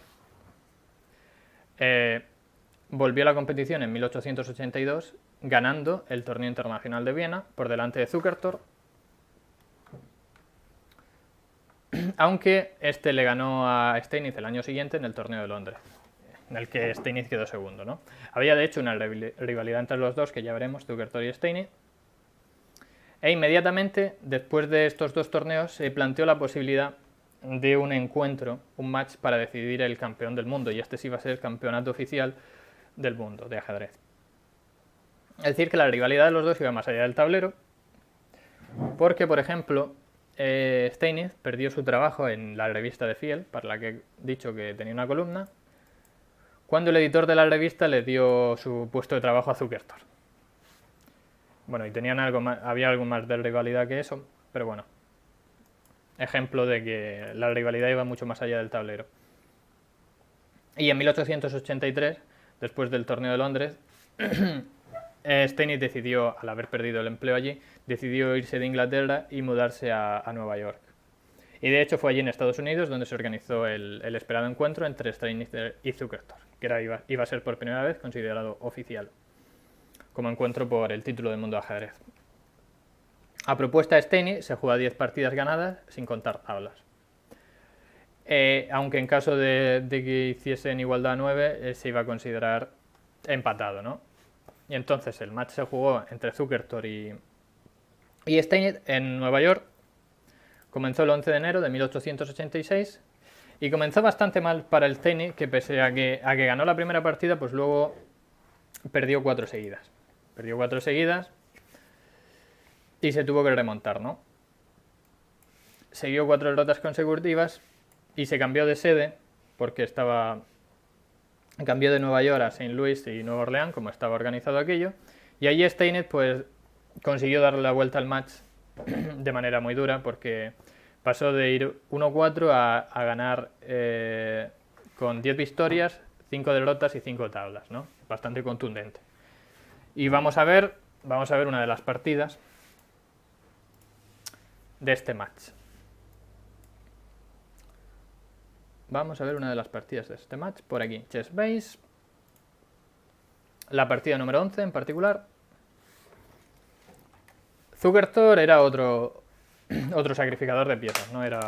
volvió a la competición en 1882 ganando el torneo internacional de Viena por delante de Zukertort, aunque este le ganó a Steinitz el año siguiente en el torneo de Londres, en el que Steinitz quedó segundo, ¿no? Había de hecho una rivalidad entre los dos, que ya veremos, Zukertort y Steinitz, e inmediatamente después de estos dos torneos se planteó la posibilidad de un encuentro, un match para decidir el campeón del mundo, y este sí iba a ser el campeonato oficial del mundo de ajedrez. Es decir, que la rivalidad de los dos iba más allá del tablero, porque, por ejemplo, Steinitz perdió su trabajo en la revista de Field, para la que he dicho que tenía una columna, cuando el editor de la revista le dio su puesto de trabajo a Zukertort. Bueno, y tenían había algo más de rivalidad que eso, pero bueno, ejemplo de que la rivalidad iba mucho más allá del tablero. Y en 1883, después del torneo de Londres, Steinitz decidió, al haber perdido el empleo allí, decidió irse de Inglaterra y mudarse a Nueva York. Y de hecho fue allí en Estados Unidos donde se organizó el esperado encuentro entre Steinitz y Zukertort, que iba a ser por primera vez considerado oficial como encuentro por el título del mundo de ajedrez. A propuesta de Steinitz se juega 10 partidas ganadas sin contar tablas. Aunque en caso de que hiciesen igualdad a 9 se iba a considerar empatado, ¿no? Y entonces el match se jugó entre Zukertort y Steinitz en Nueva York. Comenzó el 11 de enero de 1886 y comenzó bastante mal para el Steinitz, que pese a que ganó la primera partida, pues luego perdió 4 seguidas. Perdió 4 seguidas y se tuvo que remontar, ¿no? Siguió 4 derrotas consecutivas y se cambió de sede porque cambió de Nueva York a St. Louis y Nueva Orleans, como estaba organizado aquello, y allí Steinitz pues consiguió darle la vuelta al match de manera muy dura, porque pasó de ir 1-4 a ganar con 10 victorias, 5 derrotas y 5 tablas, ¿no? Bastante contundente. Y vamos a ver una de las partidas de este match. Vamos a ver una de las partidas de este match por aquí. Chessbase. La partida número 11 en particular. Zukertort era otro sacrificador de piezas, no era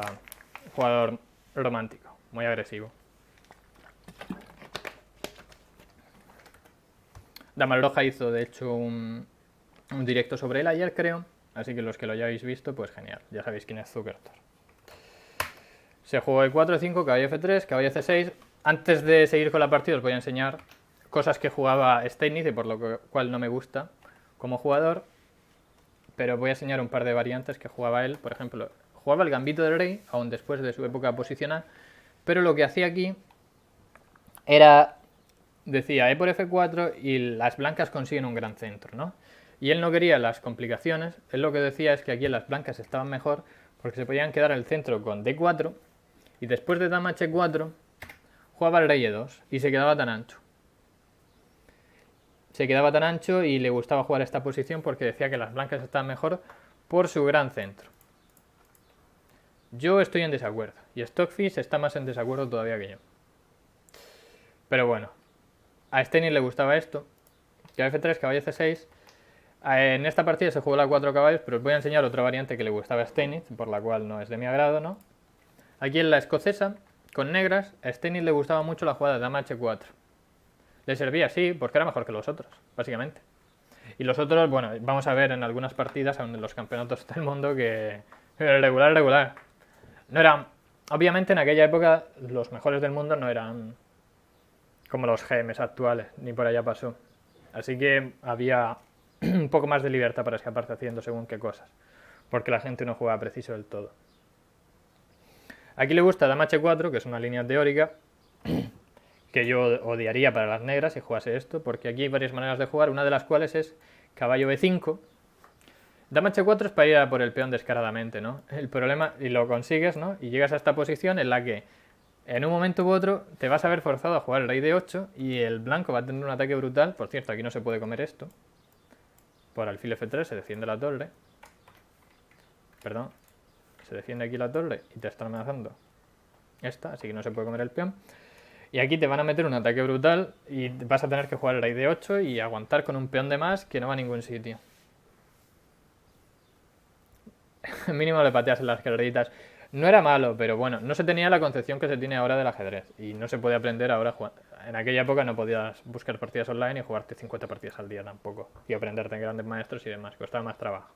un jugador romántico, muy agresivo. Damalroja hizo de hecho un directo sobre él ayer, creo, así que los que lo hayáis visto, pues genial, ya sabéis quién es Zukertort. Se jugó el 4-5, caballo F3, caballo C6. Antes de seguir con la partida os voy a enseñar cosas que jugaba Steinitz y por lo cual no me gusta como jugador, pero voy a enseñar un par de variantes que jugaba él. Por ejemplo, jugaba el gambito del rey, aún después de su época posicional, pero lo que hacía aquí era, decía E por F4 y las blancas consiguen un gran centro, ¿no? Y él no quería las complicaciones, él lo que decía es que aquí las blancas estaban mejor porque se podían quedar en el centro con D4 y después de dama H4 jugaba el rey E2 y se quedaba tan ancho. Se quedaba tan ancho y le gustaba jugar esta posición porque decía que las blancas estaban mejor por su gran centro. Yo estoy en desacuerdo y Stockfish está más en desacuerdo todavía que yo. Pero bueno, a Steinitz le gustaba esto, caballo F3, caballo C6. En esta partida se jugó la 4 caballos, pero os voy a enseñar otra variante que le gustaba a Steinitz, por la cual no es de mi agrado, ¿no? Aquí en la escocesa, con negras, a Stennis le gustaba mucho la jugada de dama h4. Le servía así porque era mejor que los otros, básicamente. Y los otros, bueno, vamos a ver en algunas partidas, en los campeonatos del mundo, que regular. No eran, obviamente en aquella época los mejores del mundo no eran como los GMs actuales, ni por allá pasó. Así que había un poco más de libertad para escaparse haciendo según qué cosas, porque la gente no jugaba preciso del todo. Aquí le gusta dama h4, que es una línea teórica, que yo odiaría para las negras si jugase esto, porque aquí hay varias maneras de jugar, una de las cuales es caballo b5. Dama h4 es para ir a por el peón descaradamente, ¿no? El problema, y lo consigues, ¿no? Y llegas a esta posición en la que en un momento u otro te vas a ver forzado a jugar el rey de 8 y el blanco va a tener un ataque brutal. Por cierto, aquí no se puede comer esto. Por alfil f3 se defiende la torre. Perdón. Se defiende aquí la torre y te está amenazando esta, así que no se puede comer el peón. Y aquí te van a meter un ataque brutal y vas a tener que jugar el rey de 8 y aguantar con un peón de más que no va a ningún sitio. Mínimo le pateas en las carreritas. No era malo, pero bueno, no se tenía la concepción que se tiene ahora del ajedrez. Y no se puede aprender ahora. En aquella época no podías buscar partidas online y jugarte 50 partidas al día tampoco. Y aprenderte en grandes maestros y demás. Costaba más trabajo.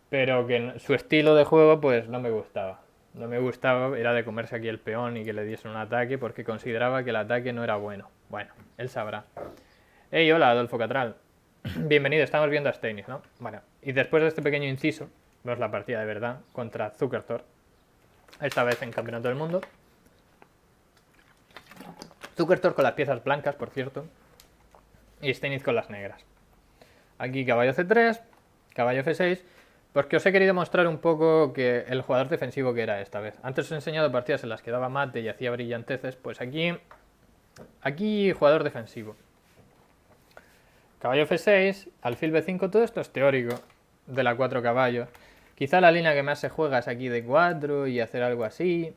Pero que su estilo de juego pues no me gustaba. No me gustaba, era de comerse aquí el peón y que le diesen un ataque porque consideraba que el ataque no era bueno. Bueno, él sabrá. Hey, hola, Adolfo Catral. Bienvenido, estamos viendo a Steinis, ¿no? Bueno, y después de este pequeño inciso, vemos la partida de verdad contra Zukertor. Esta vez en Campeonato del Mundo. Zukertor con las piezas blancas, por cierto. Y Steinis con las negras. Aquí caballo c3, caballo f6. Porque os he querido mostrar un poco que el jugador defensivo que era esta vez. Antes os he enseñado partidas en las que daba mate y hacía brillanteces. Pues aquí jugador defensivo. Caballo f6, alfil b5, todo esto es teórico de la 4 caballos. Quizá la línea que más se juega es aquí de 4 y hacer algo así.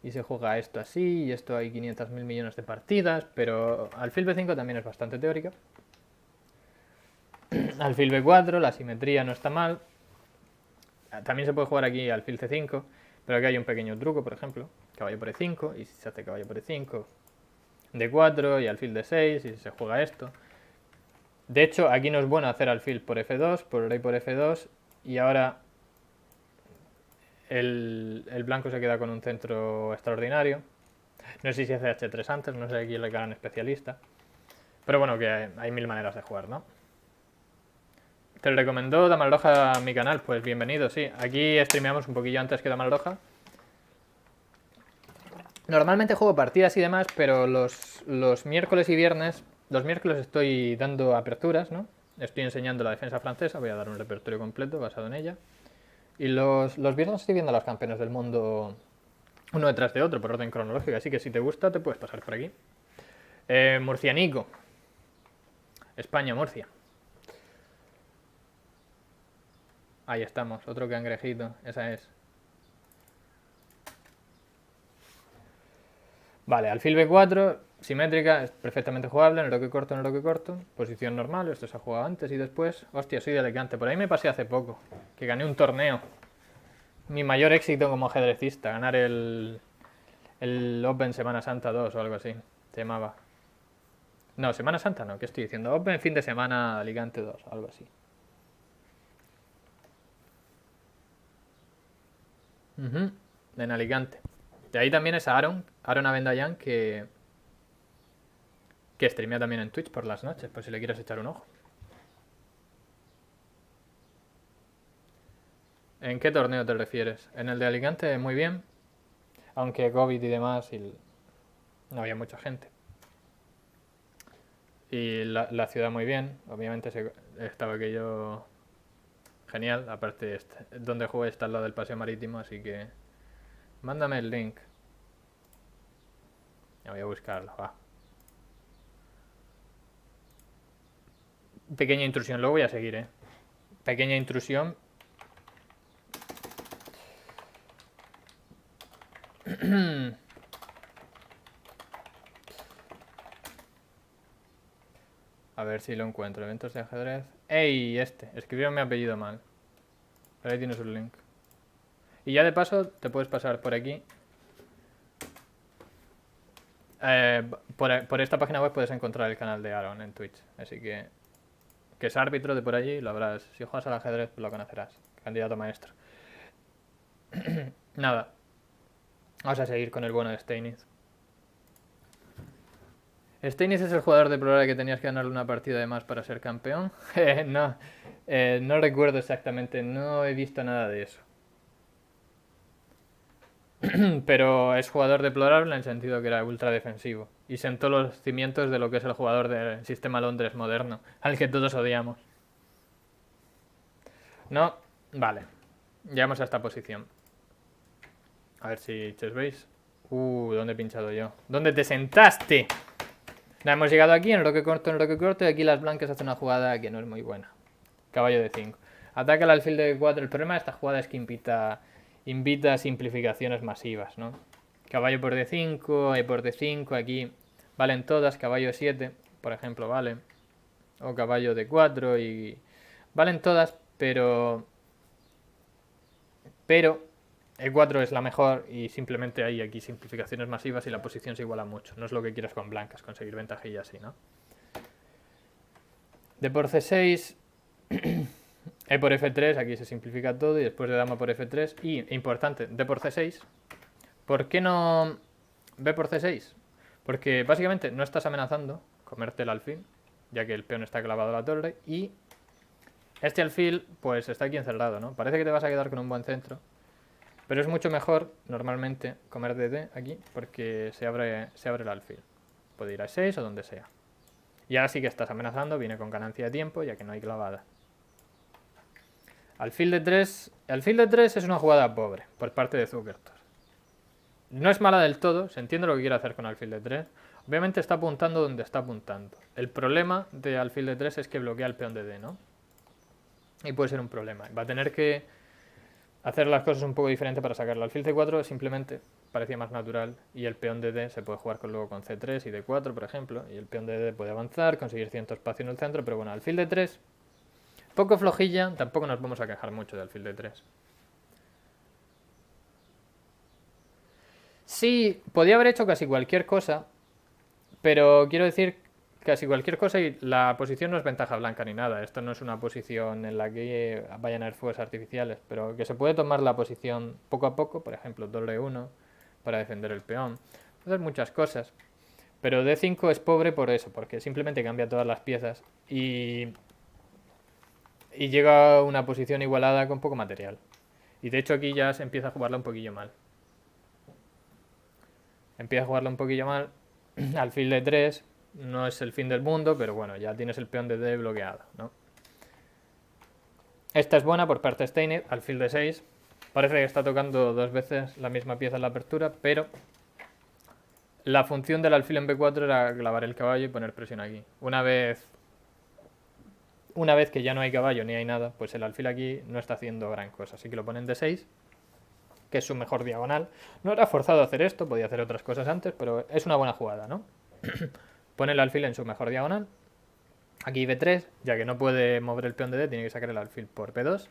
Y se juega esto así, y esto hay 500.000 millones de partidas, pero alfil b5 también es bastante teórica. Alfil b4, la simetría no está mal. También se puede jugar aquí alfil c5, pero aquí hay un pequeño truco, por ejemplo. Caballo por e5, y si se hace caballo por e5, d4 y alfil d6, y se juega esto. De hecho, aquí no es bueno hacer alfil por f2, por rey por f2, y ahora el blanco se queda con un centro extraordinario. No sé si hace h3 antes, no sé aquí el gran especialista. Pero bueno, que hay mil maneras de jugar, ¿no? ¿Te lo recomendó Damalroja a mi canal? Pues bienvenido, sí. Aquí streameamos un poquillo antes que Damalroja. Normalmente juego partidas y demás, pero los miércoles y viernes... Los miércoles estoy dando aperturas, ¿no? Estoy enseñando la defensa francesa, voy a dar un repertorio completo basado en ella. Y los viernes estoy viendo a los campeones del mundo uno detrás de otro, por orden cronológico. Así que si te gusta, te puedes pasar por aquí. Murcianico. España, Murcia. Ahí estamos, otro cangrejito, esa es. Vale, alfil b4, simétrica, es perfectamente jugable, en el roque corto, posición normal, esto se ha jugado antes y después. Hostia, soy de Alicante, por ahí me pasé hace poco, que gané un torneo. Mi mayor éxito como ajedrecista, ganar el Open Semana Santa 2 o algo así, se llamaba. No, Semana Santa no, ¿qué estoy diciendo? Open fin de semana Alicante 2, algo así. En Alicante. De ahí también es Aaron Avendayan, que streamea también en Twitch por las noches, por si le quieres echar un ojo. ¿En qué torneo te refieres? En el de Alicante, muy bien. Aunque COVID y demás, no había mucha gente. Y la ciudad muy bien, obviamente estaba aquello genial. Aparte, donde jugué está al lado del paseo marítimo, así que mándame el link. Ya voy a buscarlo, va. Pequeña intrusión, luego voy a seguir, Pequeña intrusión. A ver si lo encuentro. Eventos de ajedrez. ¡Ey! Escribieron mi apellido mal. Pero ahí tienes un link. Y ya de paso te puedes pasar por aquí. Por esta página web puedes encontrar el canal de Aaron en Twitch. Así que es árbitro de por allí, lo habrás. Si juegas al ajedrez, pues lo conocerás. Candidato maestro. Nada. Vamos a seguir con el bueno de Steiniz. ¿Steiniz es el jugador de Pro que tenías que ganarle una partida de más para ser campeón? No. No recuerdo exactamente. No he visto nada de eso. Pero es jugador deplorable en el sentido que era ultra defensivo y sentó los cimientos de lo que es el jugador del sistema Londres moderno, al que todos odiamos. No, vale. Llegamos a esta posición. A ver si os veis. ¿Dónde he pinchado yo? ¿Dónde te sentaste? Nada, hemos llegado aquí en roque corto y aquí las blancas hacen una jugada que no es muy buena. Caballo de 5. Ataca al alfil de 4. El problema de esta jugada es que invita a simplificaciones masivas, ¿no? Caballo por D5, por D5, aquí valen todas, caballo 7, por ejemplo, vale. O caballo D4 y... Valen todas, pero E4 es la mejor y simplemente hay aquí simplificaciones masivas y la posición se iguala mucho. No es lo que quieras con blancas, conseguir ventajilla así, ¿no? D por C6... E por F3, aquí se simplifica todo y después de dama por F3 y, importante, D por C6. ¿Por qué no B por C6? Porque básicamente no estás amenazando comerte el alfil, ya que el peón está clavado a la torre y este alfil pues está aquí encerrado, ¿no? Parece que te vas a quedar con un buen centro, pero es mucho mejor normalmente comer DD aquí porque se abre el alfil. Puede ir a 6 o donde sea. Y ahora sí que estás amenazando, viene con ganancia de tiempo ya que no hay clavada. Alfil de 3. Alfil de 3 es una jugada pobre por parte de Zukertor. No es mala del todo, se entiende lo que quiere hacer con alfil de 3. Obviamente está apuntando donde está apuntando. El problema de alfil de 3 es que bloquea el peón de D, ¿no? Y puede ser un problema. Va a tener que hacer las cosas un poco diferente para sacarlo. Alfil C4 simplemente parecía más natural y el peón de D se puede jugar luego con C3 y D4, por ejemplo. Y el peón de D puede avanzar, conseguir cierto espacio en el centro, pero bueno, alfil de 3... Poco flojilla, tampoco nos vamos a quejar mucho de alfil de 3. Sí, podía haber hecho casi cualquier cosa, pero quiero decir casi cualquier cosa y la posición no es ventaja blanca ni nada. Esto no es una posición en la que vayan a haber fuegos artificiales, pero que se puede tomar la posición poco a poco, por ejemplo, torre 1 para defender el peón. Hacer muchas cosas. Pero D5 es pobre por eso, porque simplemente cambia todas las piezas y llega a una posición igualada con poco material. Y de hecho aquí ya se empieza a jugarla un poquillo mal. Empieza a jugarla un poquillo mal. Alfil de 3 no es el fin del mundo, pero bueno, ya tienes el peón de D bloqueado, ¿no? Esta es buena por parte de Steiner, alfil de 6. Parece que está tocando dos veces la misma pieza en la apertura, pero la función del alfil en B4 era clavar el caballo y poner presión aquí. Una vez que ya no hay caballo ni hay nada, pues el alfil aquí no está haciendo gran cosa. Así que lo ponen de 6, que es su mejor diagonal. No era forzado a hacer esto, podía hacer otras cosas antes, pero es una buena jugada, ¿no? Pone el alfil en su mejor diagonal. Aquí B3, ya que no puede mover el peón de D, tiene que sacar el alfil por P2.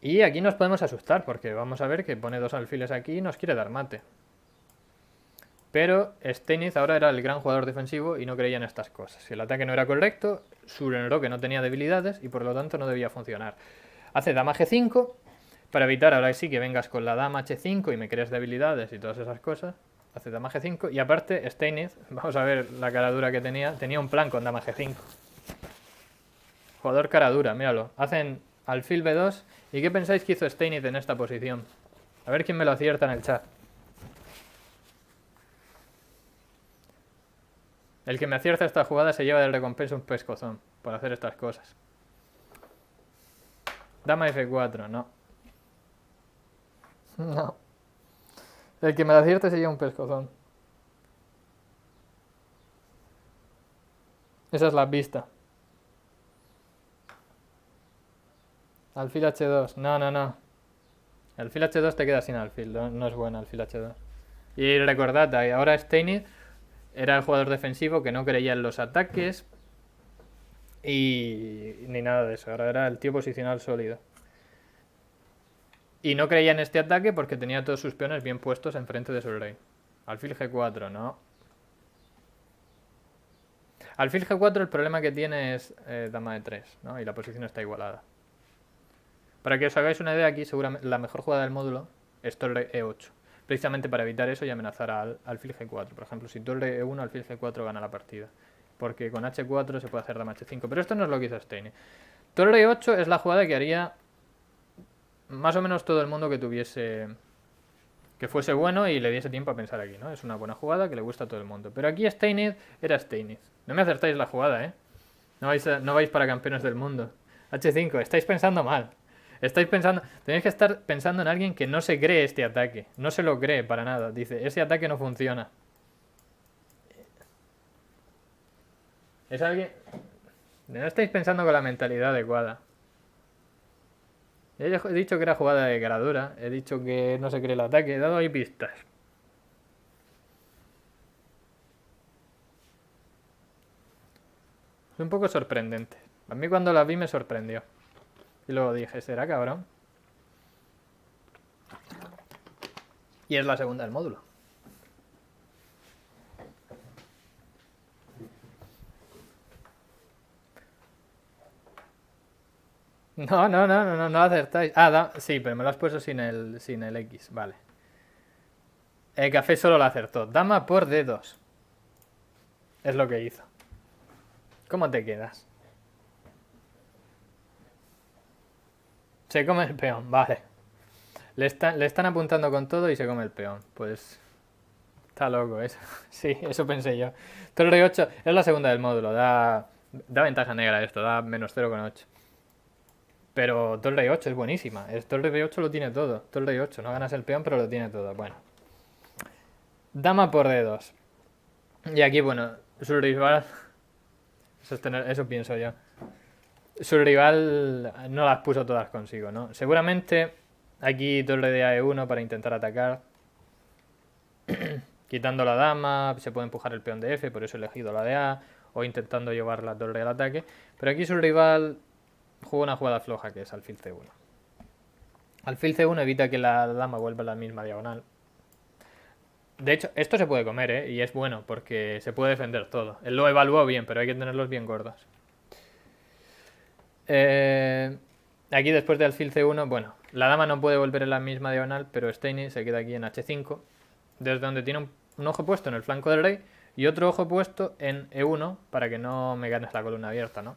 Y aquí nos podemos asustar, porque vamos a ver que pone dos alfiles aquí y nos quiere dar mate. Pero Steiniz ahora era el gran jugador defensivo y no creía en estas cosas. Si el ataque no era correcto, su enroque no tenía debilidades y por lo tanto no debía funcionar. Hace dama G5 para evitar ahora sí que vengas con la dama H5 y me crees debilidades y todas esas cosas. Hace dama G5 y aparte Steiniz, vamos a ver la cara dura que tenía un plan con dama G5. Jugador cara dura, míralo. Hacen alfil B2 y ¿qué pensáis que hizo Steiniz en esta posición? A ver quién me lo acierta en el chat. El que me acierta esta jugada se lleva de recompensa un pescozón por hacer estas cosas. Dama F4, no. No. El que me lo acierte se lleva un pescozón. Esa es la pista. Alfil H2, no. Alfil H2 te queda sin alfil, no es bueno alfil H2. Y recordad, ahora Steiniz era el jugador defensivo que no creía en los ataques y ni nada de eso. Ahora era el tío posicional sólido. Y no creía en este ataque porque tenía todos sus peones bien puestos enfrente de su rey. Alfil G4, no. Alfil G4 el problema que tiene es dama de 3, ¿no? Y la posición está igualada. Para que os hagáis una idea, aquí seguramente la mejor jugada del módulo es torre E8. Precisamente para evitar eso y amenazar al alfil G4. Por ejemplo, si torre E1, alfil G4 gana la partida. Porque con H4 se puede hacer dama H5. Pero esto no es lo que hizo Steine. Torre E8 es la jugada que haría más o menos todo el mundo que tuviese... que fuese bueno y le diese tiempo a pensar aquí, ¿no? Es una buena jugada que le gusta a todo el mundo. Pero aquí Steinitz era Steinitz. No me acertáis la jugada, ¿eh? No vais para campeones del mundo. H5, estáis pensando mal. Estáis pensando... Tenéis que estar pensando en alguien que no se cree este ataque. No se lo cree para nada. Dice, ese ataque no funciona. Es alguien... No estáis pensando con la mentalidad adecuada. He dicho que era jugada de caradura. He dicho que no se cree el ataque. He dado ahí pistas. Es un poco sorprendente. A mí cuando la vi me sorprendió. Y luego dije, ¿será cabrón? Y es la segunda del módulo. No acertáis. Ah, sí, pero me lo has puesto sin el X, vale. El café solo lo acertó. Dama por D2. Es lo que hizo. ¿Cómo te quedas? Se come el peón, vale. Le están apuntando con todo y se come el peón. Pues... Está loco eso. Sí, eso pensé yo. Torre 8 es la segunda del módulo. Da ventaja negra esto, da menos 0,8. Pero torre 8 es buenísima. Torre 8 lo tiene todo. Torre 8, no ganas el peón, pero lo tiene todo. Bueno. Dama por D2. Y aquí, bueno, su rival... Eso pienso yo. Su rival no las puso todas consigo, ¿no? Seguramente aquí torre de AE1 para intentar atacar. Quitando la dama, se puede empujar el peón de F, por eso he elegido la de A. O intentando llevar la torre al ataque. Pero aquí su rival jugó una jugada floja que es alfil C1. Alfil C1 evita que la dama vuelva a la misma diagonal. De hecho, esto se puede comer, ¿eh? Y es bueno, porque se puede defender todo. Él lo evaluó bien, pero hay que tenerlos bien gordos. Aquí después de alfil C1, bueno, la dama no puede volver en la misma diagonal, pero Steinitz se queda aquí en H5, desde donde tiene un ojo puesto en el flanco del rey y otro ojo puesto en E1 para que no me ganes la columna abierta, ¿no?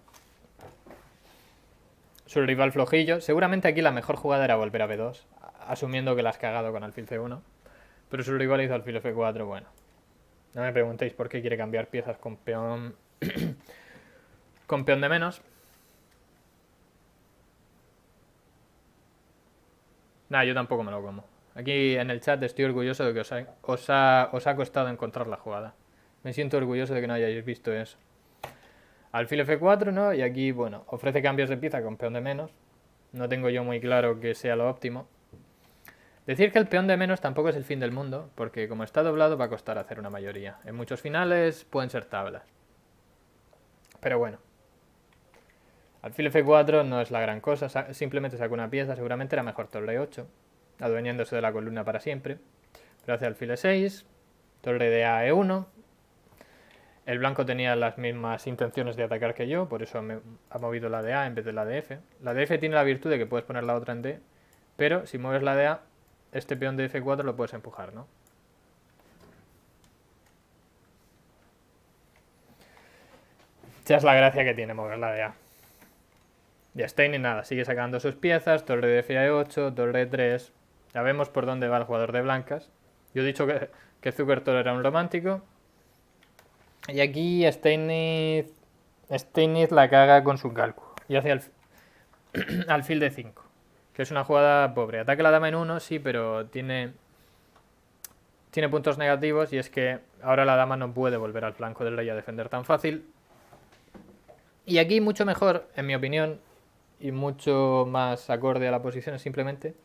Su rival flojillo. Seguramente aquí la mejor jugada era volver a B2, asumiendo que la has cagado con alfil C1. Pero su rival hizo alfil F4, bueno. No me preguntéis por qué quiere cambiar piezas con peón... con peón de menos. Nah, yo tampoco me lo como. Aquí en el chat estoy orgulloso de que os ha costado encontrar la jugada. Me siento orgulloso de que no hayáis visto eso. Alfil F4, ¿no? Y aquí, bueno, ofrece cambios de pieza con peón de menos. No tengo yo muy claro que sea lo óptimo. Decir que el peón de menos tampoco es el fin del mundo, porque como está doblado va a costar hacer una mayoría. En muchos finales pueden ser tablas. Pero bueno. Alfil F4 no es la gran cosa, simplemente saca una pieza, seguramente era mejor torre 8, adueñándose de la columna para siempre. Pero hace alfil E6, torre de A E1. El blanco tenía las mismas intenciones de atacar que yo, por eso ha movido la de A en vez de la de F. La de F tiene la virtud de que puedes poner la otra en D, pero si mueves la de A, este peón de F4 lo puedes empujar, ¿no? Esa es la gracia que tiene mover la de A. Y Steinitz nada, sigue sacando sus piezas, torre de F a E8, torre E3. Ya vemos por dónde va el jugador de blancas. Yo he dicho que Zukertort era un romántico. Y aquí Steinitz la caga con su cálculo. Y hace alfil de 5. Que es una jugada pobre. Ataca la dama en 1, sí, pero tiene puntos negativos. Y es que ahora la dama no puede volver al flanco del rey a defender tan fácil. Y aquí mucho mejor, en mi opinión, y mucho más acorde a la posición, es simplemente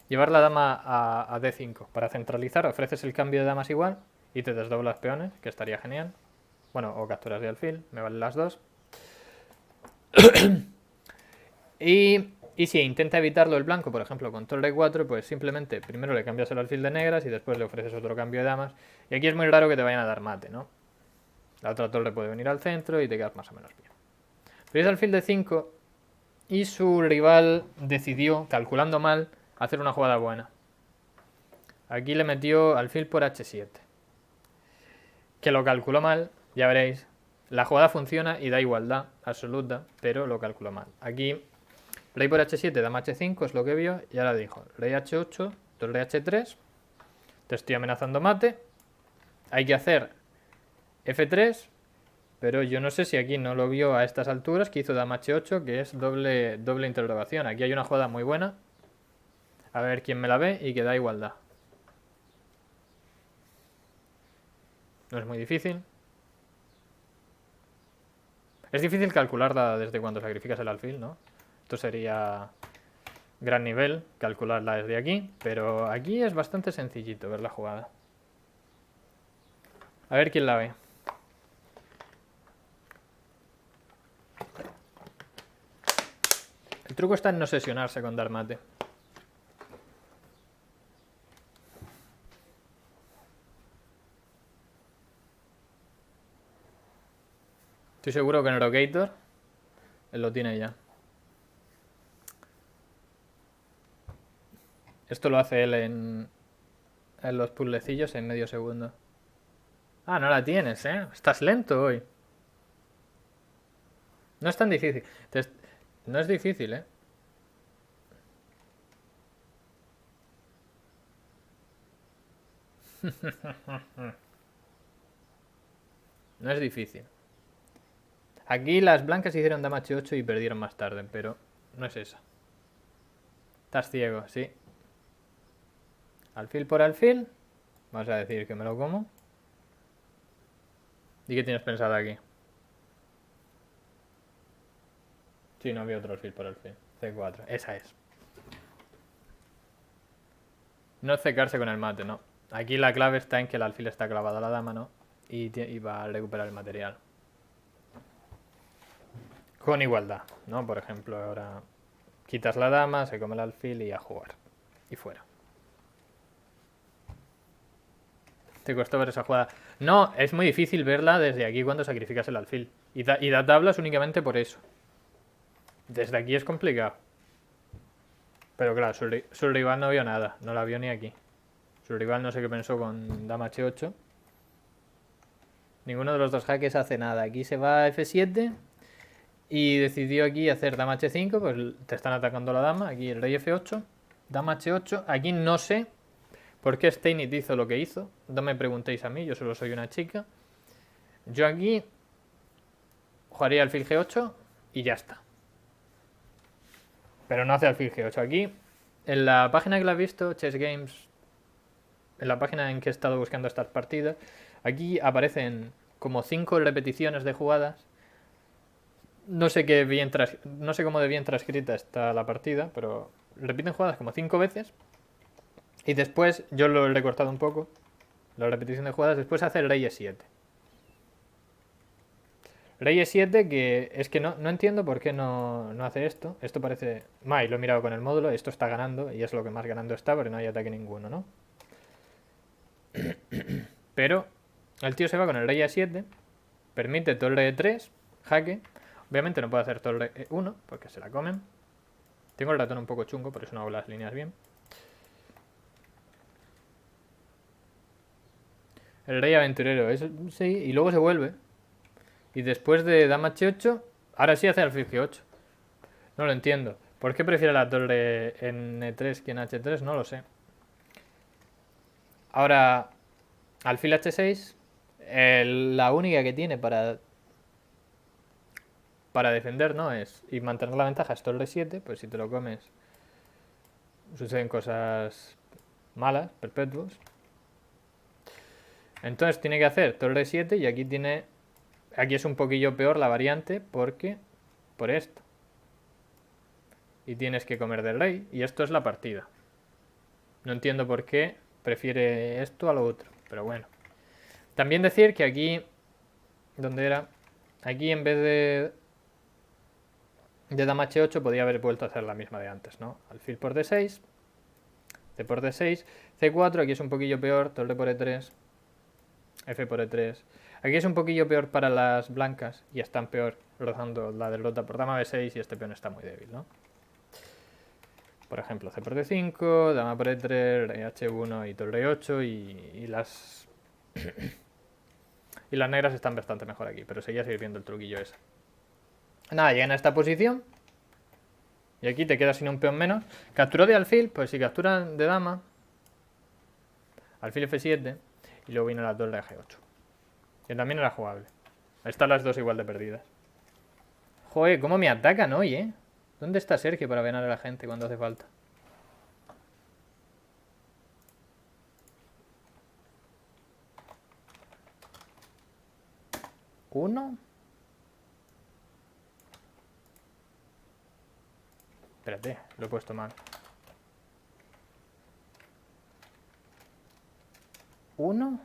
llevar la dama a D5 para centralizar. Ofreces el cambio de damas igual y te desdoblas peones, que estaría genial. Bueno, o capturas de alfil, me valen las dos. Y Y si intenta evitarlo el blanco, por ejemplo, con torre 4, pues simplemente primero le cambias el alfil de negras y después le ofreces otro cambio de damas. Y aquí es muy raro que te vayan a dar mate, ¿no? La otra torre puede venir al centro y te quedas más o menos bien. Pero es alfil de 5 y su rival decidió, calculando mal, hacer una jugada buena. Aquí le metió alfil por h7. Que lo calculó mal, ya veréis. La jugada funciona y da igualdad absoluta, pero lo calculó mal. Aquí, rey por h7, dama h5 es lo que vio y ahora dijo, rey h8, torre h3, te estoy amenazando mate, hay que hacer f3, pero yo no sé si aquí no lo vio a estas alturas, que hizo dama h8, que es doble interrogación. Aquí hay una jugada muy buena, a ver quién me la ve y que da igualdad. No es muy difícil. Es difícil calcularla desde cuando sacrificas el alfil, ¿no? Esto sería gran nivel, calcularla desde aquí, pero aquí es bastante sencillito ver la jugada. A ver quién la ve. El truco está en no sesionarse con dar mate. Estoy seguro que en Rogator él lo tiene ya. Esto lo hace él en los puzzlecillos en medio segundo. Ah, no la tienes, ¿eh? Estás lento hoy. No es tan difícil. No es difícil, ¿eh? No es difícil. Aquí las blancas hicieron dama h8 y perdieron más tarde, pero no es esa. Estás ciego, sí. Alfil por alfil. Vamos a decir que me lo como. ¿Y qué tienes pensado aquí? Sí, no había otro alfil por alfil. C4, esa es. No cecarse con el mate, no. Aquí la clave está en que el alfil está clavado a la dama, ¿no? Y va a recuperar el material. Con igualdad, ¿no? Por ejemplo, ahora quitas la dama, se come el alfil y a jugar. Y fuera. Te costó ver esa jugada. No, es muy difícil verla desde aquí cuando sacrificas el alfil. Y da tablas únicamente por eso. Desde aquí es complicado. Pero claro, su rival no vio nada. No la vio ni aquí. Su rival no sé qué pensó con dama h8. Ninguno de los dos jaques hace nada. Aquí se va a f7. Y decidió aquí hacer dama h5. Pues te están atacando la dama. Aquí el rey f8. Dama h8. Aquí no sé por qué Steinitz hizo lo que hizo. No me preguntéis a mí. Yo solo soy una chica. Yo aquí jugaría alfil g8 y ya está. Pero no hace alfil g8. Aquí, en la página que la he visto, Chess Games, en la página en que he estado buscando estas partidas, aquí aparecen como 5 repeticiones de jugadas. No sé cómo de bien transcrita está la partida, pero repiten jugadas como 5 veces. Y después, yo lo he recortado un poco, la repetición de jugadas, después hace el rey e7. Rey e7 que es que no entiendo por qué no hace esto. Esto parece... y lo he mirado con el módulo, esto está ganando y es lo que más ganando está porque no hay ataque ninguno, ¿no? Pero el tío se va con el rey e7, permite torre e3, jaque. Obviamente no puede hacer torre e1 porque se la comen. Tengo el ratón un poco chungo, por eso no hago las líneas bien. El rey aventurero, sí, y luego se vuelve. Y después de dama h8, ahora sí hace alfil g8. No lo entiendo. ¿Por qué prefiere la torre en e3 que en h3? No lo sé. Ahora, alfil h6, la única que tiene para defender, ¿no? Y mantener la ventaja es torre 7, pues si te lo comes suceden cosas malas, perpetuos. Entonces tiene que hacer torre 7 y aquí es un poquillo peor la variante porque por esto. Y tienes que comer del rey y esto es la partida. No entiendo por qué prefiere esto a lo otro, pero bueno. También decir que aquí, ¿dónde era? Aquí en vez de de dama h8 podía haber vuelto a hacer la misma de antes, ¿no? Alfil por d6, c por d6, c4, aquí es un poquillo peor, torre por e3, f por e3. Aquí es un poquillo peor para las blancas y están peor rozando la derrota por dama b6 y este peón está muy débil, ¿no? Por ejemplo, c por d5, dama por e3, rey h1 y torre e8 y las... y las negras están bastante mejor aquí, pero seguía sirviendo el truquillo ese. Nada, llegan a esta posición y aquí te quedas sin un peón menos. Capturó de alfil, pues si capturan de dama, alfil f7 y luego viene la torre g8, que también era jugable. Están las dos igual de perdidas. Joder, cómo me atacan hoy, ¿Dónde está Sergio para ganar a la gente cuando hace falta? ¿Uno? Espérate, lo he puesto mal. Uno.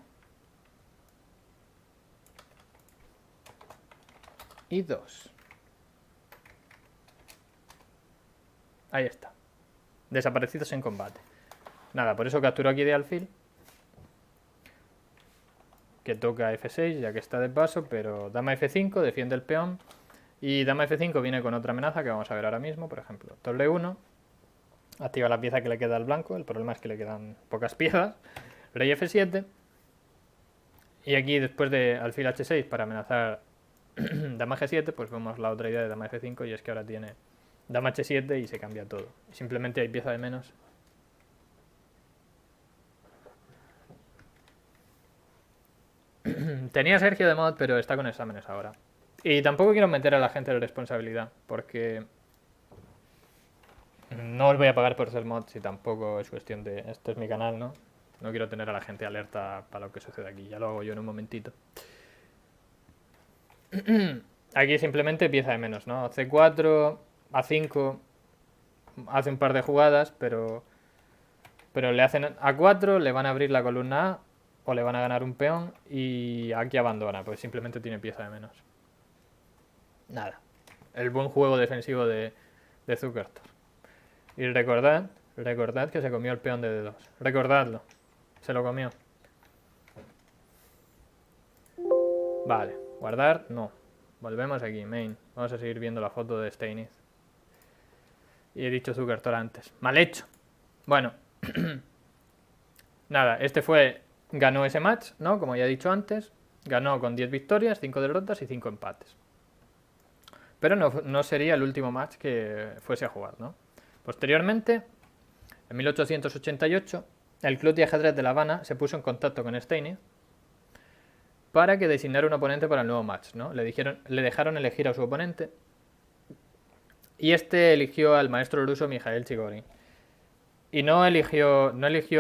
Y dos. Ahí está. Desaparecidos en combate. Nada, por eso capturo aquí de alfil. Que toca f6 ya que está de paso, pero dama f5 defiende el peón. Y dama f5 viene con otra amenaza que vamos a ver ahora mismo. Por ejemplo, torre 1. Activa la pieza que le queda al blanco. El problema es que le quedan pocas piezas. Rey f7. Y aquí después de alfil h6 para amenazar dama g7, pues vemos la otra idea de dama f5 y es que ahora tiene dama h7 y se cambia todo. Simplemente hay pieza de menos. Tenía Sergio de mod, pero está con exámenes ahora. Y tampoco quiero meter a la gente en responsabilidad, porque no os voy a pagar por ser mod si tampoco es cuestión de... Esto es mi canal, ¿no? No quiero tener a la gente alerta para lo que sucede aquí. Ya lo hago yo en un momentito. Aquí simplemente pieza de menos, ¿no? C4, A5, hace un par de jugadas, pero le hacen A4, le van a abrir la columna A o le van a ganar un peón y aquí abandona, pues simplemente tiene pieza de menos. Nada. El buen juego defensivo de Zukertor. Y recordad que se comió el peón de D2. Recordadlo. Se lo comió. Vale. Guardar, no. Volvemos aquí, main. Vamos a seguir viendo la foto de Steinitz. Y he dicho Zukertor antes. Mal hecho. Bueno. Nada, ganó ese match, ¿no? Como ya he dicho antes. Ganó con 10 victorias, 5 derrotas y 5 empates. Pero no sería el último match que fuese a jugar, ¿no? Posteriormente, en 1888, el Club de Ajedrez de La Habana se puso en contacto con Steinitz para que designara un oponente para el nuevo match, ¿no? Le dejaron elegir a su oponente y este eligió al maestro ruso Mikhail Chigorin. Y no eligió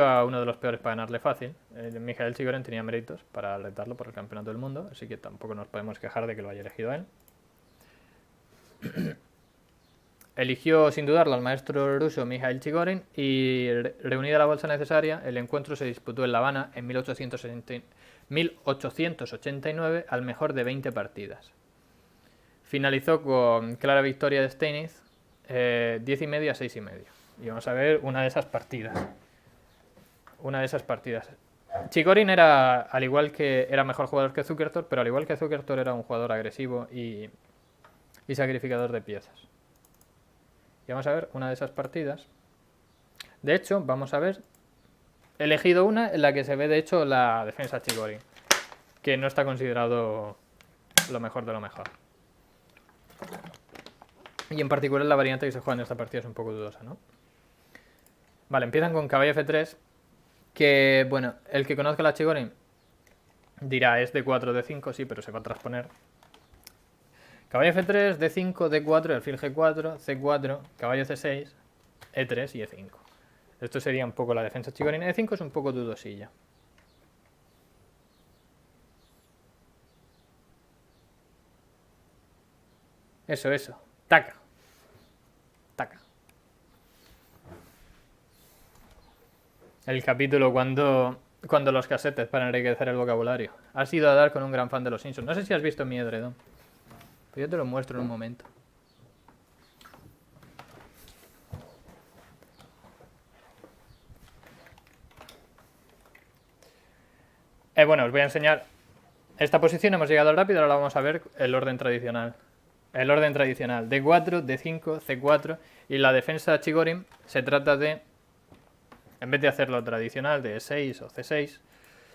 a uno de los peores para ganarle fácil. Mikhail Chigorin tenía méritos para retarlo por el campeonato del mundo, así que tampoco nos podemos quejar de que lo haya elegido él. Eligió sin dudarlo al maestro ruso Mikhail Chigorin y reunida la bolsa necesaria, el encuentro se disputó en La Habana en 1889 al mejor de 20 partidas. Finalizó con clara victoria de Steinitz, 10,5 a 6,5. Y vamos a ver una de esas partidas. Chigorin era, al igual que era mejor jugador que Zukertor, pero al igual que Zukertor era un jugador agresivo y sacrificador de piezas. Y vamos a ver una de esas partidas. De hecho, vamos a ver. He elegido una en la que se ve, de hecho, la defensa Chigorin, que no está considerado lo mejor de lo mejor. Y en particular la variante que se juega en esta partida es un poco dudosa, ¿no? Vale, empiezan con caballo F3, que, bueno, el que conozca la Chigorin dirá es D4, D5, sí, pero se va a transponer. Caballo F3, D5, D4, alfil G4, C4, caballo C6, E3 y E5. Esto sería un poco la defensa Chigorin. E5 es un poco dudosilla. Eso. Taca. El capítulo cuando los casetes para enriquecer el vocabulario. Has ido a dar con un gran fan de los Simpsons. No sé si has visto mi edredón. Pero yo te lo muestro en un momento. Bueno, os voy a enseñar esta posición, hemos llegado rápido, ahora vamos a ver el orden tradicional. El orden tradicional, D4, D5, C4 y la defensa Chigorin se trata de, en vez de hacerlo tradicional de E6 o C6,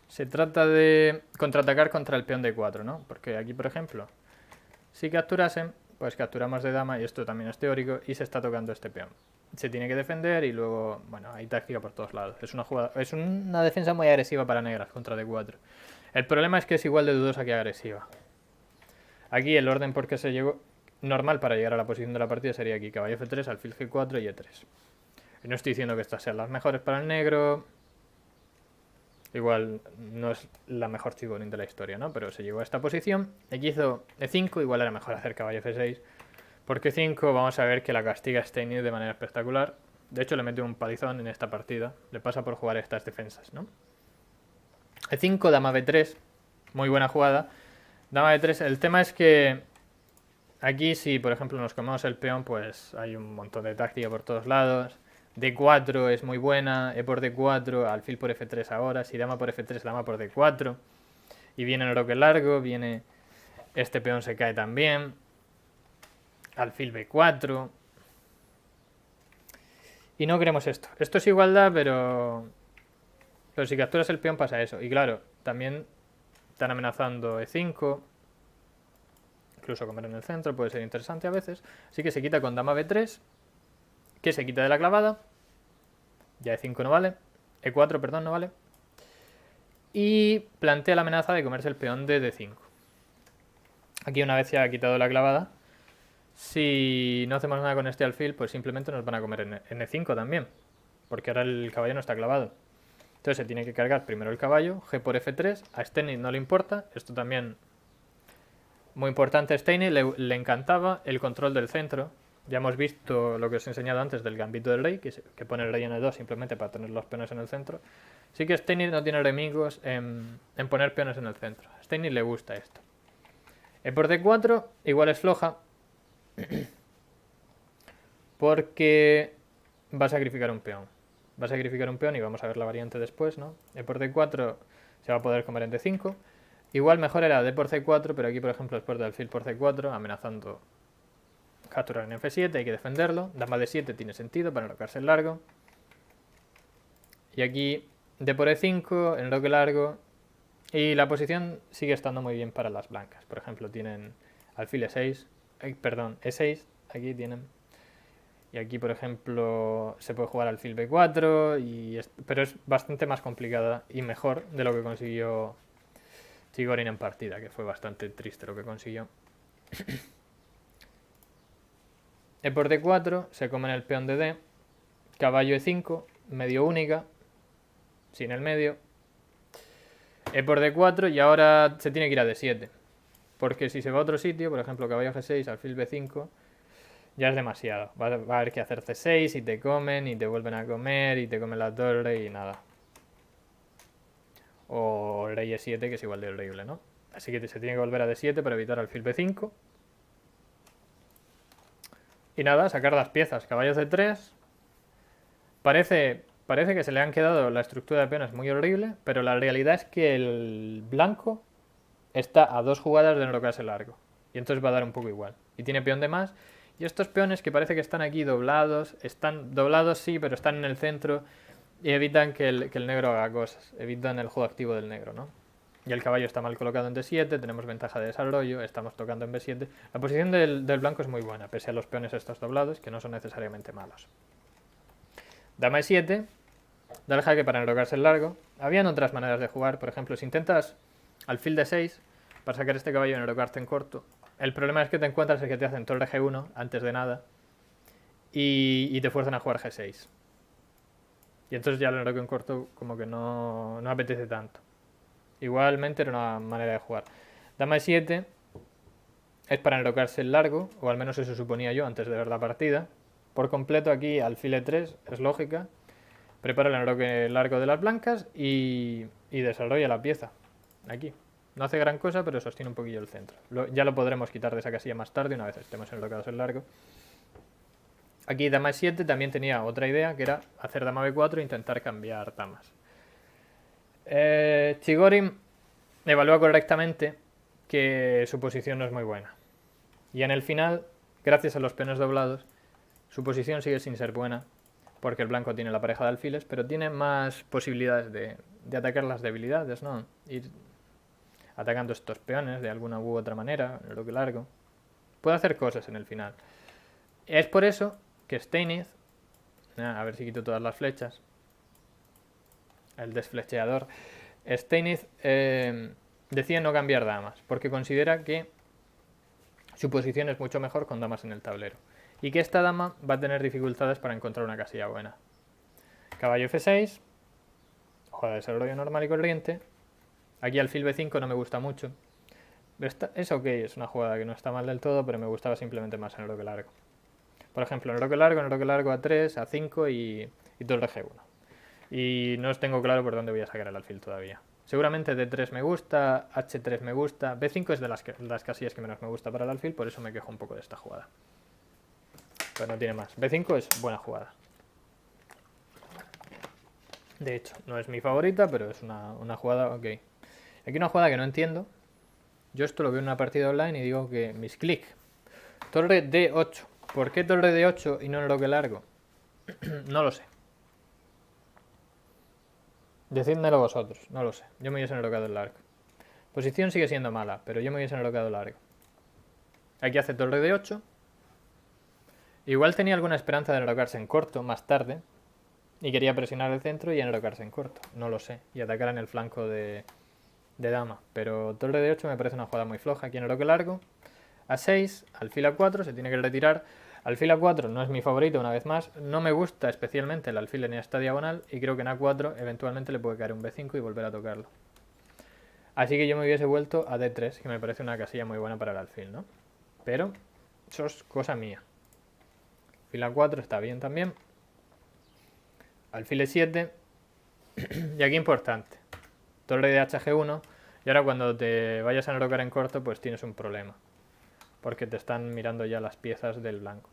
se trata de contraatacar contra el peón D4, ¿no? Porque aquí, por ejemplo, si capturasen, pues capturamos de dama y esto también es teórico y se está tocando este peón. Se tiene que defender y luego, bueno, hay táctica por todos lados. Es una defensa muy agresiva para negras contra D4. El problema es que es igual de dudosa que agresiva. Aquí el orden por qué se llegó normal para llegar a la posición de la partida sería aquí caballo F3, alfil G4 y E3. Y no estoy diciendo que estas sean las mejores para el negro. Igual no es la mejor Chigorin de la historia, ¿no? Pero se llegó a esta posición. Aquí hizo E5, igual era mejor hacer caballo F6. Porque 5 vamos a ver que la castiga Steinitz de manera espectacular. De hecho le metió un palizón en esta partida. Le pasa por jugar estas defensas, ¿no? E5, dama B3. Muy buena jugada. Dama B3. El tema es que aquí si por ejemplo nos comemos el peón, pues hay un montón de táctica por todos lados. D4 es muy buena. E por D4, alfil por F3 ahora. Si dama por F3, dama por D4. Y viene el roque largo. Viene... Este peón se cae también. Alfil B4. Y no queremos esto. Esto es igualdad, pero si capturas el peón pasa eso. Y claro, también están amenazando E5. Incluso comer en el centro puede ser interesante a veces. Así que se quita con dama B3. Que se quita de la clavada. Ya E5 no vale. E4, perdón, no vale. Y plantea la amenaza de comerse el peón de D5. Aquí una vez se ha quitado la clavada, si no hacemos nada con este alfil, pues simplemente nos van a comer en E5 también. Porque ahora el caballo no está clavado. Entonces se tiene que cargar primero el caballo, G por F3, a Steinitz no le importa, esto también muy importante a Steinitz, le encantaba el control del centro. Ya hemos visto lo que os he enseñado antes del gambito del rey, que pone el rey en E2 simplemente para tener los peones en el centro. Sí que Steinitz no tiene enemigos en poner peones en el centro. A Steinitz le gusta esto. E por D4 igual es floja, porque va a sacrificar un peón. Va a sacrificar un peón y vamos a ver la variante después, ¿no? E por D4 se va a poder comer en D5. Igual mejor era D por C4, pero aquí por ejemplo después del alfil por C4, amenazando capturar en F7, hay que defenderlo. Dama D7 tiene sentido para enrocarse el largo. Y aquí D por E5, enroque largo. Y la posición sigue estando muy bien para las blancas. Por ejemplo, tienen alfil E6, perdón, E6, aquí tienen. Y aquí, por ejemplo, se puede jugar alfil B4, pero es bastante más complicada y mejor de lo que consiguió Chigorin en partida, que fue bastante triste lo que consiguió. E por D4, se come en el peón de D, caballo E5, medio única, sin el medio. E por D4 y ahora se tiene que ir a D7. Porque si se va a otro sitio, por ejemplo caballo G6, alfil B5, ya es demasiado. Va a haber que hacer C6 y te comen y te vuelven a comer y te comen la torre y nada. O rey E7, que es igual de horrible, ¿no? Así que se tiene que volver a D7 para evitar alfil B5. Y nada, sacar las piezas. Caballo C3. Parece que se le han quedado la estructura de peones muy horrible, pero la realidad es que el blanco está a 2 jugadas de enrocarse largo. Y entonces va a dar un poco igual. Y tiene peón de más. Y estos peones que parece que están aquí doblados, están doblados sí, pero están en el centro y evitan que el negro haga cosas. Evitan el juego activo del negro, ¿no? Y el caballo está mal colocado en D7, tenemos ventaja de desarrollo, estamos tocando en B7. La posición del blanco es muy buena, pese a los peones estos doblados, que no son necesariamente malos. Dama E7, da el jaque para enrocarse el largo. Habían otras maneras de jugar, por ejemplo, si intentas alfil D6 para sacar este caballo y enrocarte en corto. El problema es que te encuentras el que te hacen torre G1 antes de nada y te fuerzan a jugar G6. Y entonces ya el enroque en corto como que no apetece tanto. Igualmente era una manera de jugar. Dama E7 es para enrocarse el largo, o al menos eso suponía yo antes de ver la partida. Por completo aquí alfil E3 es lógica. Prepara el enroque largo de las blancas y desarrolla la pieza. Aquí. No hace gran cosa, pero sostiene un poquillo el centro. Ya lo podremos quitar de esa casilla más tarde, una vez estemos enrocados el largo. Aquí dama E7 también tenía otra idea, que era hacer dama B4 e intentar cambiar damas. Chigorin evalúa correctamente que su posición no es muy buena. Y en el final, gracias a los peones doblados, su posición sigue sin ser buena, porque el blanco tiene la pareja de alfiles, pero tiene más posibilidades de atacar las debilidades, ¿no? Ir atacando estos peones de alguna u otra manera, en lo que largo. Puede hacer cosas en el final. Es por eso que Steinitz, a ver si quito todas las flechas, el desflecheador, Steinitz decide no cambiar damas, porque considera que su posición es mucho mejor con damas en el tablero, y que esta dama va a tener dificultades para encontrar una casilla buena. Caballo F6, jugada de desarrollo normal y corriente. Aquí alfil B5 no me gusta mucho. Es ok, es una jugada que no está mal del todo, pero me gustaba simplemente más en el roque largo. Por ejemplo, en el roque largo A3, A5 y torre G1. Y no os tengo claro por dónde voy a sacar el alfil todavía. Seguramente D3 me gusta, H3 me gusta, B5 es de las casillas que menos me gusta para el alfil, por eso me quejo un poco de esta jugada. Pero no tiene más. B5 es buena jugada. De hecho, no es mi favorita, pero es una jugada ok. Aquí una jugada que no entiendo. Yo esto lo veo en una partida online y digo que mis clics. Torre D8. ¿Por qué torre D8 y no en roque largo? No lo sé. Decídmelo vosotros, no lo sé. Yo me hubiese enrocado el largo. Posición sigue siendo mala, pero yo me hubiese enrocado el largo. Aquí hace torre D8. Igual tenía alguna esperanza de enrocarse en corto más tarde. Y quería presionar el centro y enrocarse en corto. No lo sé. Y atacar en el flanco de dama. Pero torre D8 me parece una jugada muy floja. Aquí en enroque largo. A6, alfil A4, se tiene que retirar. Alfil A4 no es mi favorito, una vez más. No me gusta especialmente el alfil en esta diagonal. Y creo que en A4 eventualmente le puede caer un B5 y volver a tocarlo. Así que yo me hubiese vuelto a D3, que me parece una casilla muy buena para el alfil, ¿no? Pero eso es cosa mía. Alfil A4 está bien también. Alfil E7. Y aquí importante. Torre de HG1. Y ahora cuando te vayas a enrocar en corto, pues tienes un problema. Porque te están mirando ya las piezas del blanco.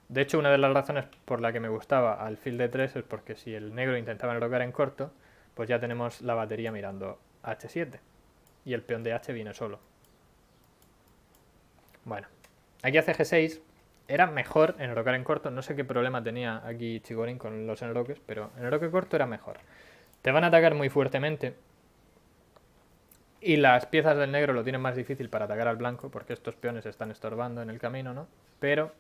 De hecho, una de las razones por la que me gustaba alfil D3 es porque si el negro intentaba enrocar en corto, pues ya tenemos la batería mirando H7. Y el peón de H viene solo. Bueno, aquí hace G6. Era mejor enrocar en corto. No sé qué problema tenía aquí Chigorin con los enroques, pero en enroque corto era mejor. Te van a atacar muy fuertemente. Y las piezas del negro lo tienen más difícil para atacar al blanco, porque estos peones están estorbando en el camino, ¿no? Pero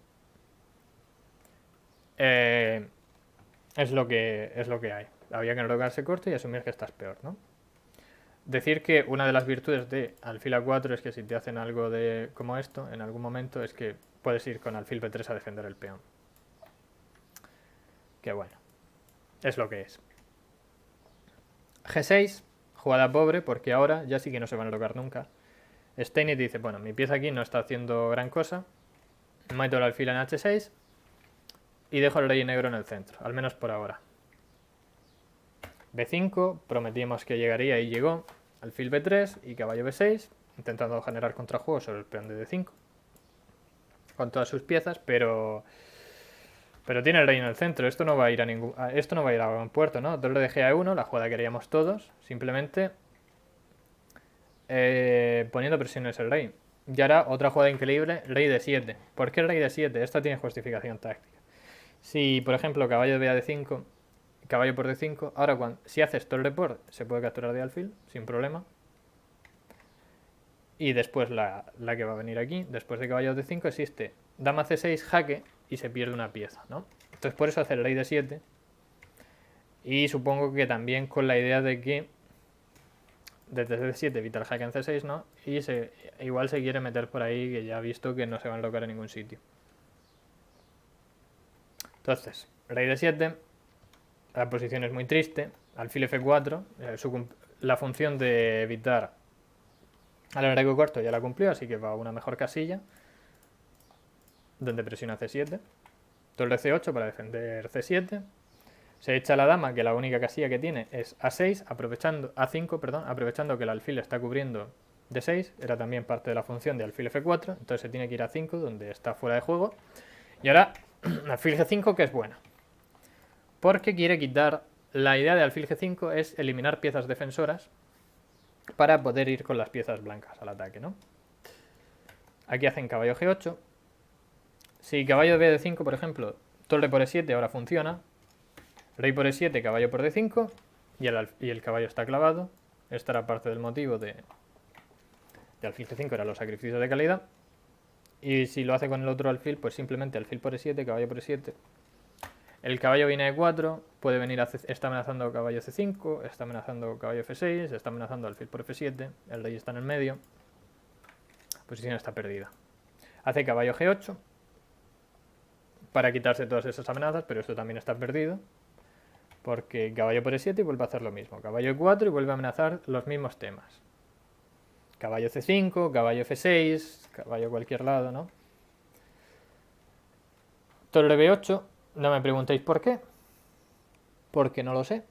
es lo que hay. Había que enrocarse corto y asumir que estás peor, ¿no? Decir que una de las virtudes de alfil A4 es que si te hacen algo como esto, en algún momento, es que puedes ir con alfil B3 a defender el peón. Que bueno, es lo que es. G6, jugada pobre, porque ahora ya sí que no se van a enrocar nunca. Steinitz dice, bueno, mi pieza aquí no está haciendo gran cosa. Meto el alfil en H6 y dejo el rey negro en el centro, al menos por ahora. B5, prometimos que llegaría y llegó. Alfil B3 y caballo B6, intentando generar contrajuego sobre el peón de D5. Con todas sus piezas, pero tiene el rey en el centro. Esto no va a ir a buen puerto, ¿no? Torre de G1, la jugada que haríamos todos, simplemente poniendo presiones el rey. Y ahora otra jugada increíble, rey de 7. ¿Por qué rey de 7? Esta tiene justificación táctica. Si, por ejemplo, caballo de A5, caballo por D5, ahora si haces torre por, se puede capturar de alfil, sin problema. Y después la que va a venir aquí, después de caballo D5, existe dama C6, jaque, y se pierde una pieza, ¿no? Entonces por eso hace el rey de 7. Y supongo que también con la idea de que desde D7 evita el jaque en C6, ¿no? Y igual se quiere meter por ahí, que ya ha visto que no se va a enrocar en ningún sitio. Entonces, rey de 7, la posición es muy triste, alfil F4, la función de evitar al enroque corto ya la cumplió, así que va a una mejor casilla, donde presiona C7, torre C8 para defender C7, se echa la dama, que la única casilla que tiene es A6, aprovechando que el alfil está cubriendo D6, era también parte de la función de alfil F4, entonces se tiene que ir a 5, donde está fuera de juego, y ahora alfil G5, que es buena, porque quiere quitar, la idea de alfil G5 es eliminar piezas defensoras, para poder ir con las piezas blancas al ataque, ¿no? Aquí hacen caballo G8. Si caballo B5, por ejemplo, torre por E7 ahora funciona. Rey por E7, caballo por D5 y el caballo está clavado. Esta era parte del motivo de alfil G5, eran los sacrificios de calidad. Y si lo hace con el otro alfil, pues simplemente alfil por E7, caballo por E7. El caballo viene a E4, puede venir está amenazando caballo C5, está amenazando caballo F6, está amenazando alfil por F7, el rey está en el medio. La posición está perdida. Hace caballo G8 para quitarse todas esas amenazas, pero esto también está perdido. Porque caballo por E7 y vuelve a hacer lo mismo. Caballo E4 y vuelve a amenazar los mismos temas. Caballo C5, caballo F6, caballo cualquier lado, ¿no? Torre B8, no me preguntéis por qué. Porque no lo sé.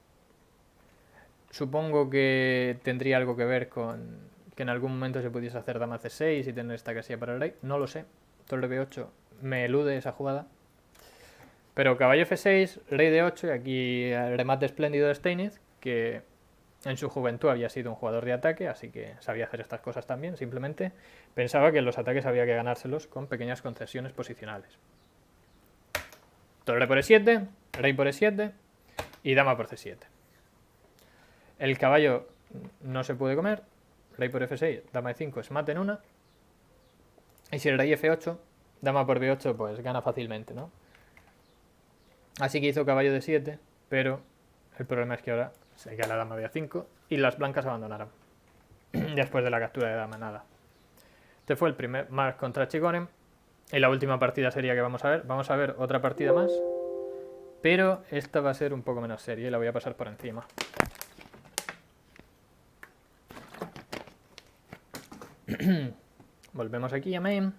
Supongo que tendría algo que ver con que en algún momento se pudiese hacer dama C6 y tener esta casilla para el rey. No lo sé. Torre B8 me elude esa jugada. Pero caballo F6, rey D8 y aquí el remate espléndido de Steinitz, que en su juventud había sido un jugador de ataque, así que sabía hacer estas cosas también. Simplemente pensaba que los ataques había que ganárselos con pequeñas concesiones posicionales. Torre por E7, rey por E7 y dama por C7. El caballo no se puede comer, rey por F6, dama E5 es mate en una. Y si el rey F8, dama por B8, pues gana fácilmente, ¿no? Así que hizo caballo de 7, pero el problema es que ahora se queda la dama de A5 y las blancas abandonaron. Después de la captura de dama, nada. Este fue el primer match contra Chigonen. Y la última partida seria que vamos a ver. Vamos a ver otra partida más. Pero esta va a ser un poco menos seria y la voy a pasar por encima. Volvemos aquí a main.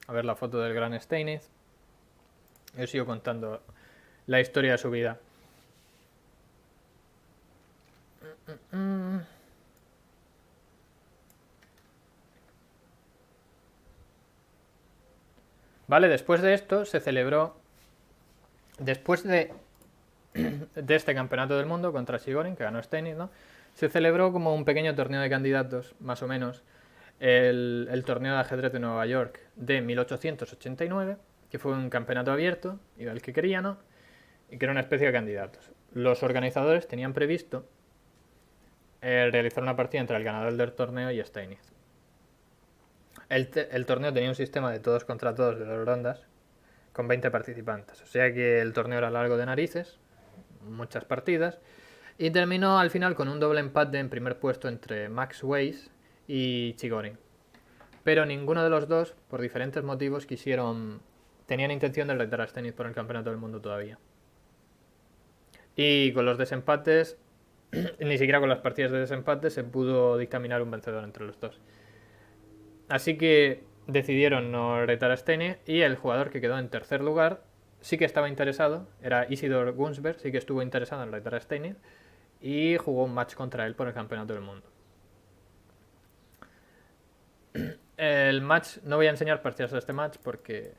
A ver la foto del gran Steinitz. Yo sigo contando la historia de su vida. Vale, después de esto se celebró, después de este campeonato del mundo contra Chigorin, que ganó Steinitz, ¿no? Se celebró como un pequeño torneo de candidatos, más o menos, el torneo de ajedrez de Nueva York de 1889, que fue un campeonato abierto, iba el que quería, ¿no? Y que era una especie de candidatos. Los organizadores tenían previsto realizar una partida entre el ganador del torneo y Steinitz. El torneo tenía un sistema de todos contra todos de 2 rondas, con 20 participantes. O sea que el torneo era largo de narices, muchas partidas, y terminó al final con un doble empate en primer puesto entre Max Weiss y Chigorin. Pero ninguno de los dos, por diferentes motivos, tenían intención de retar a Steinitz por el campeonato del mundo todavía. Y con los desempates, ni siquiera con las partidas de desempate, se pudo dictaminar un vencedor entre los dos. Así que decidieron no retar a Steinitz y el jugador que quedó en tercer lugar sí que estaba interesado, era Isidor Gunsberg, sí que estuvo interesado en retar a Steinitz y jugó un match contra él por el campeonato del mundo. El match, no voy a enseñar partidas de este match porque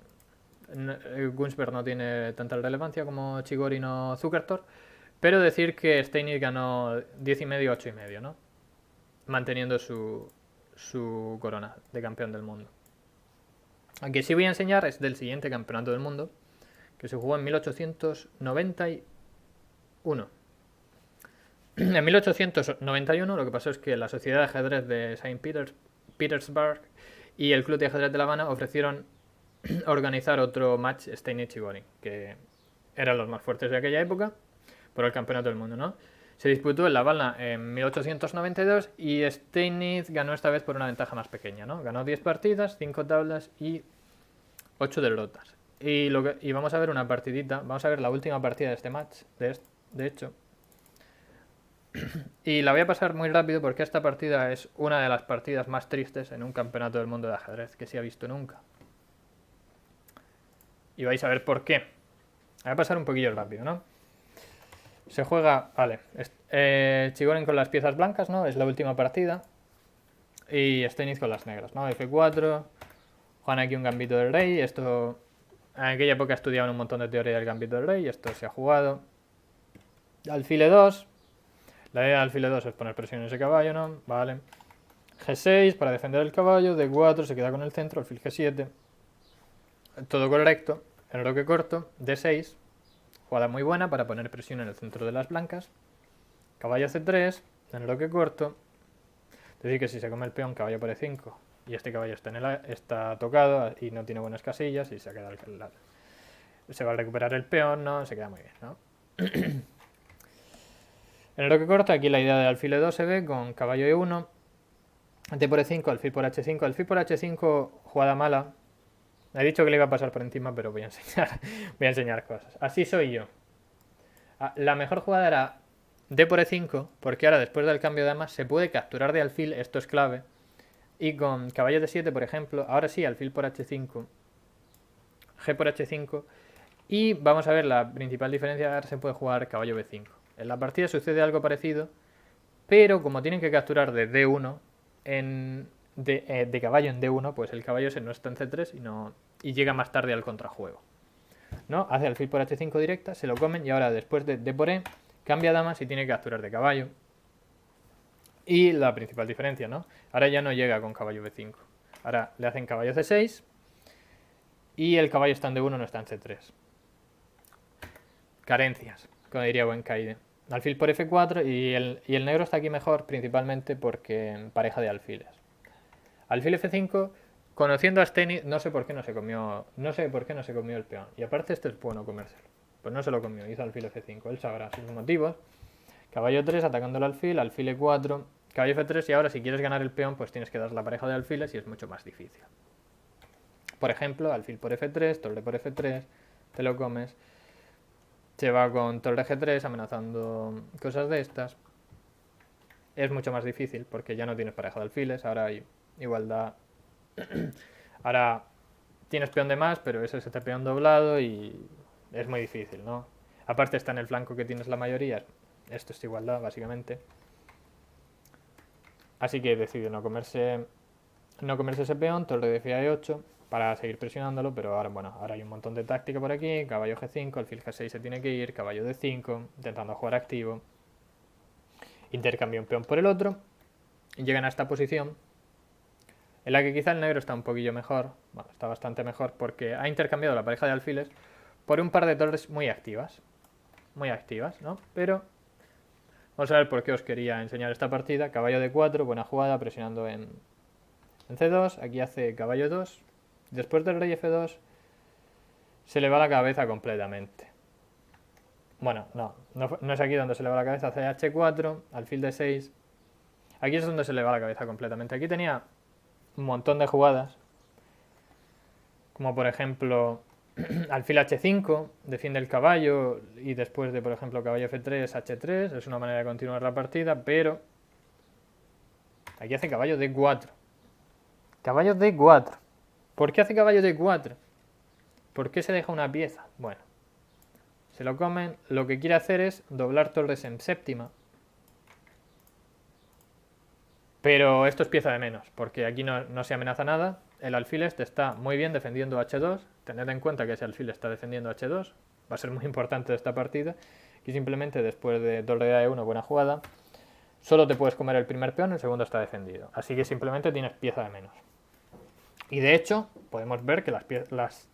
Gunsberg no tiene tanta relevancia como Chigorin o Zukertor, pero decir que Steinitz ganó 10,5, 8,5, ¿no? Manteniendo su corona de campeón del mundo. Aquí sí voy a enseñar es del siguiente campeonato del mundo, que se jugó en 1891. En 1891 lo que pasó es que la Sociedad de Ajedrez de Saint Petersburg y el Club de Ajedrez de La Habana ofrecieron organizar otro match Steinitz-Chigorin, que eran los más fuertes de aquella época, por el campeonato del mundo, ¿no? Se disputó en La Habana en 1892 y Steinitz ganó esta vez por una ventaja más pequeña, ¿no? Ganó 10 partidas, 5 tablas y 8 derrotas. Y vamos a ver una partidita, vamos a ver la última partida de este match, de hecho. Y la voy a pasar muy rápido porque esta partida es una de las partidas más tristes en un campeonato del mundo de ajedrez que se ha visto nunca. Y vais a ver por qué. La voy a pasar un poquillo rápido, ¿no? Se juega, vale, Chigorin con las piezas blancas, ¿no? Es la última partida. Y Steinitz con las negras, ¿no? F4, juegan aquí un gambito del rey, esto... En aquella época estudiaban un montón de teoría del gambito del rey, esto se ha jugado. Alfil E2, La idea de alfil E2 es poner presión en ese caballo, ¿no? Vale. G6 para defender el caballo, D4 se queda con el centro, alfil G7. Todo correcto. En roque corto, D6. Jugada muy buena para poner presión en el centro de las blancas. Caballo C3, en roque corto. Es decir, que si se come el peón, caballo por E5 y este caballo está tocado y no tiene buenas casillas y se queda se va a recuperar el peón, ¿no? Se queda muy bien, ¿no? En el roque corto, aquí la idea de alfil E2 se ve con caballo E1, D por E5, alfil por H5, alfil por H5, jugada mala. He dicho que le iba a pasar por encima, pero voy a enseñar cosas. Así soy yo. La mejor jugada era D por E5, porque ahora después del cambio de damas se puede capturar de alfil, esto es clave. Y con caballo D7, por ejemplo, ahora sí, alfil por H5, G por H5. Y vamos a ver la principal diferencia, ahora se puede jugar caballo B5. En la partida sucede algo parecido, pero como tienen que capturar de D1, de caballo en D1, pues el caballo no está en C3 y llega más tarde al contrajuego, ¿no? Hace alfil por H5 directa, se lo comen y ahora después de D por E, cambia damas y tiene que capturar de caballo. Y la principal diferencia, ¿no? Ahora ya no llega con caballo B5. Ahora le hacen caballo C6 y el caballo está en D1, no está en C3. Carencias, como diría buen Kaide. Alfil por F4 y el negro está aquí mejor principalmente porque en pareja de alfiles. Alfil F5, conociendo a Steny, no sé por qué no se comió el peón. Y aparte este es bueno comérselo. Pues no se lo comió, hizo alfil F5. Él sabrá sus motivos. Caballo 3 atacando el alfil, alfil E4, caballo F3 y ahora si quieres ganar el peón pues tienes que dar la pareja de alfiles y es mucho más difícil. Por ejemplo, alfil por F3, torre por F3, te lo comes. Se va con torre G3 amenazando cosas de estas. Es mucho más difícil porque ya no tienes pareja de alfiles, ahora hay igualdad. Ahora tienes peón de más, pero es ese peón doblado y es muy difícil, ¿no? Aparte está en el flanco que tienes la mayoría, esto es igualdad básicamente. Así que decide no comerse ese peón, torre de F8 para seguir presionándolo, pero ahora hay un montón de táctica por aquí, caballo G5, alfil G6 se tiene que ir, caballo D5, intentando jugar activo, intercambia un peón por el otro, y llegan a esta posición, en la que quizá el negro está un poquillo mejor, bueno, está bastante mejor, porque ha intercambiado la pareja de alfiles por un par de torres muy activas, ¿no? Pero vamos a ver por qué os quería enseñar esta partida, caballo D4, buena jugada, presionando en C2, aquí hace caballo 2, después del rey F2 se le va la cabeza completamente. Bueno, no es aquí donde se le va la cabeza, hace H4, alfil D6. Aquí es donde se le va la cabeza completamente. Aquí tenía un montón de jugadas, como por ejemplo alfil H5, defiende el caballo y después de por ejemplo caballo F3, H3, es una manera de continuar la partida, pero aquí hace caballo D4. Caballo D4. ¿Por qué hace caballo D4? ¿Por qué se deja una pieza? Bueno, se lo comen. Lo que quiere hacer es doblar torres en séptima. Pero esto es pieza de menos, porque aquí no se amenaza nada. El alfil este está muy bien defendiendo H2. Tened en cuenta que ese alfil está defendiendo H2. Va a ser muy importante esta partida. Y simplemente después de torre de A1, buena jugada, solo te puedes comer el primer peón, el segundo está defendido. Así que simplemente tienes pieza de menos. Y de hecho, podemos ver que las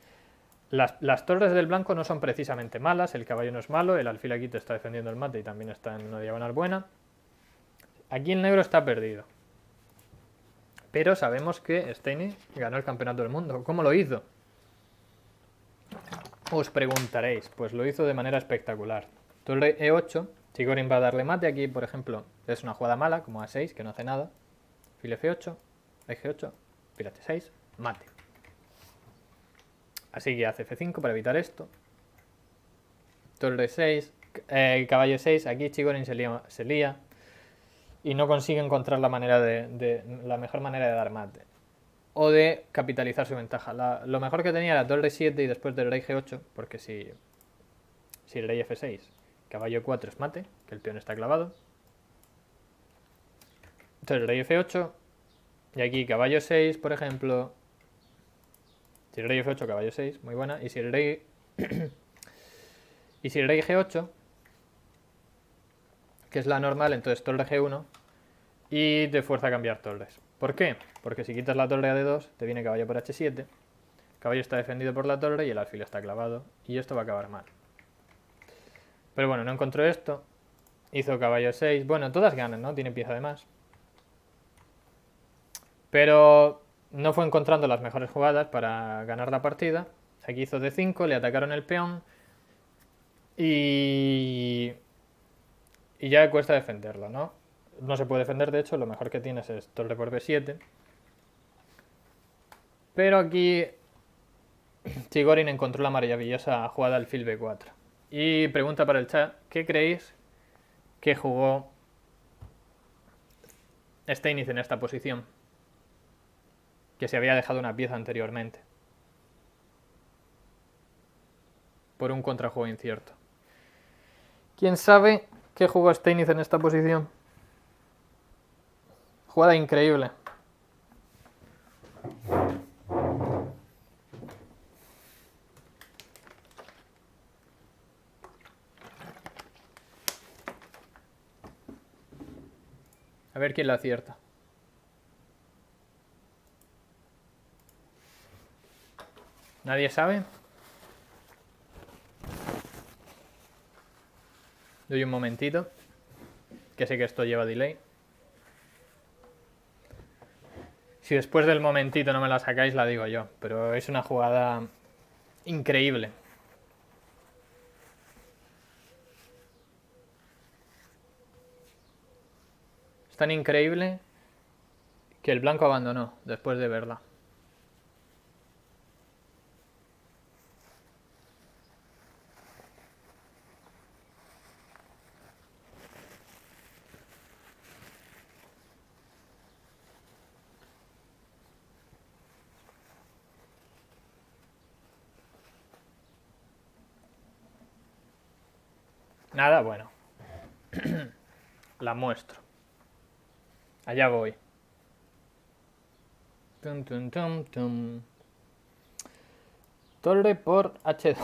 torres del blanco no son precisamente malas, el caballo no es malo, el alfil aquí te está defendiendo el mate y también está en una diagonal buena. Aquí el negro está perdido. Pero sabemos que Steny ganó el campeonato del mundo. ¿Cómo lo hizo? Os preguntaréis. Pues lo hizo de manera espectacular. Torre E8. Chigorin va a darle mate. Aquí, por ejemplo, es una jugada mala, como A6, que no hace nada. Fil F8, G8, fil H6, mate. Así que hace F5 para evitar esto. Torre 6, caballo 6. Aquí Chigorin se lía y no consigue encontrar la mejor manera de dar mate o de capitalizar su ventaja. Lo mejor que tenía era torre 7 y después del rey G8, porque si el rey F6, caballo 4 es mate, que el peón está clavado. Entonces el rey F8 y aquí caballo 6, por ejemplo. Si el rey F8, caballo 6, muy buena. Y si el rey G8, que es la normal, entonces torre G1 y te fuerza a cambiar torres. ¿Por qué? Porque si quitas la torre a D2 te viene caballo por H7, el caballo está defendido por la torre y el alfil está clavado y esto va a acabar mal. Pero bueno, no encontró esto, hizo caballo 6, bueno, todas ganan, ¿no? Tiene pieza de más. Pero no fue encontrando las mejores jugadas para ganar la partida. Aquí hizo D5, le atacaron el peón y ya cuesta defenderlo, ¿no? No se puede defender, de hecho, lo mejor que tienes es torre por B7. Pero aquí Chigorin encontró la maravillosa jugada alfil B4. Y pregunta para el chat, ¿qué creéis que jugó Steinitz en esta posición? Que se había dejado una pieza anteriormente. Por un contrajuego incierto. ¿Quién sabe qué jugó Steinitz en esta posición? Jugada increíble. A ver quién la acierta. ¿Nadie sabe? Doy un momentito, que sé que esto lleva delay. Si después del momentito no me la sacáis, la digo yo, pero es una jugada increíble. Es tan increíble que el blanco abandonó después de verla. Nada, bueno. La muestro. Allá voy. Tum, tum, tum, tum. Torre por H2.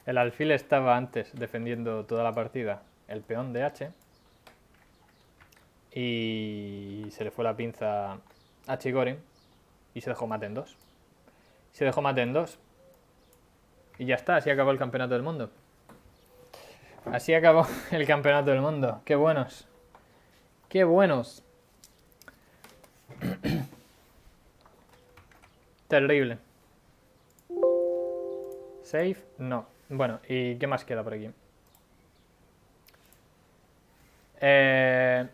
El alfil estaba antes defendiendo toda la partida el peón de H. Y se le fue la pinza a Chigorin. Y se dejó mate en 2. Se dejó mate en 2. Y ya está, así acabó el campeonato del mundo. Así acabó el campeonato del mundo. ¡Qué buenos! ¡Qué buenos! Terrible. Save, no. Bueno, ¿y qué más queda por aquí?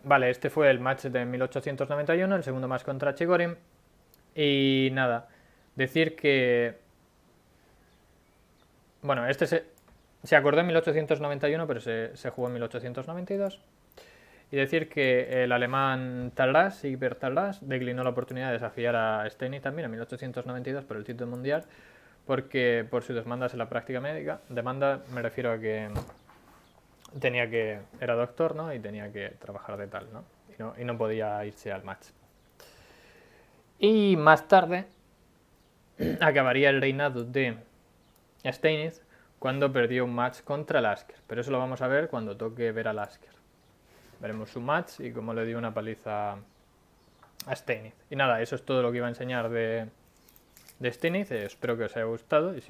Vale, este fue el match de 1891, el segundo match contra Chigorin. Y nada, decir que... Bueno, este se acordó en 1891, pero se jugó en 1892. Y decir que el alemán Tarras, Siegbert Tarras, declinó la oportunidad de desafiar a Steinitz también en 1892 por el título mundial, porque por sus demandas en la práctica médica, demanda me refiero a que era doctor, ¿no? Y tenía que trabajar de tal, ¿no? Y no podía irse al match. Y más tarde acabaría el reinado de Steinitz cuando perdió un match contra Lasker, pero eso lo vamos a ver cuando toque ver a Lasker. Veremos su match y cómo le dio una paliza a Steinitz. Y nada, eso es todo lo que iba a enseñar de Steinitz. Espero que os haya gustado. Y si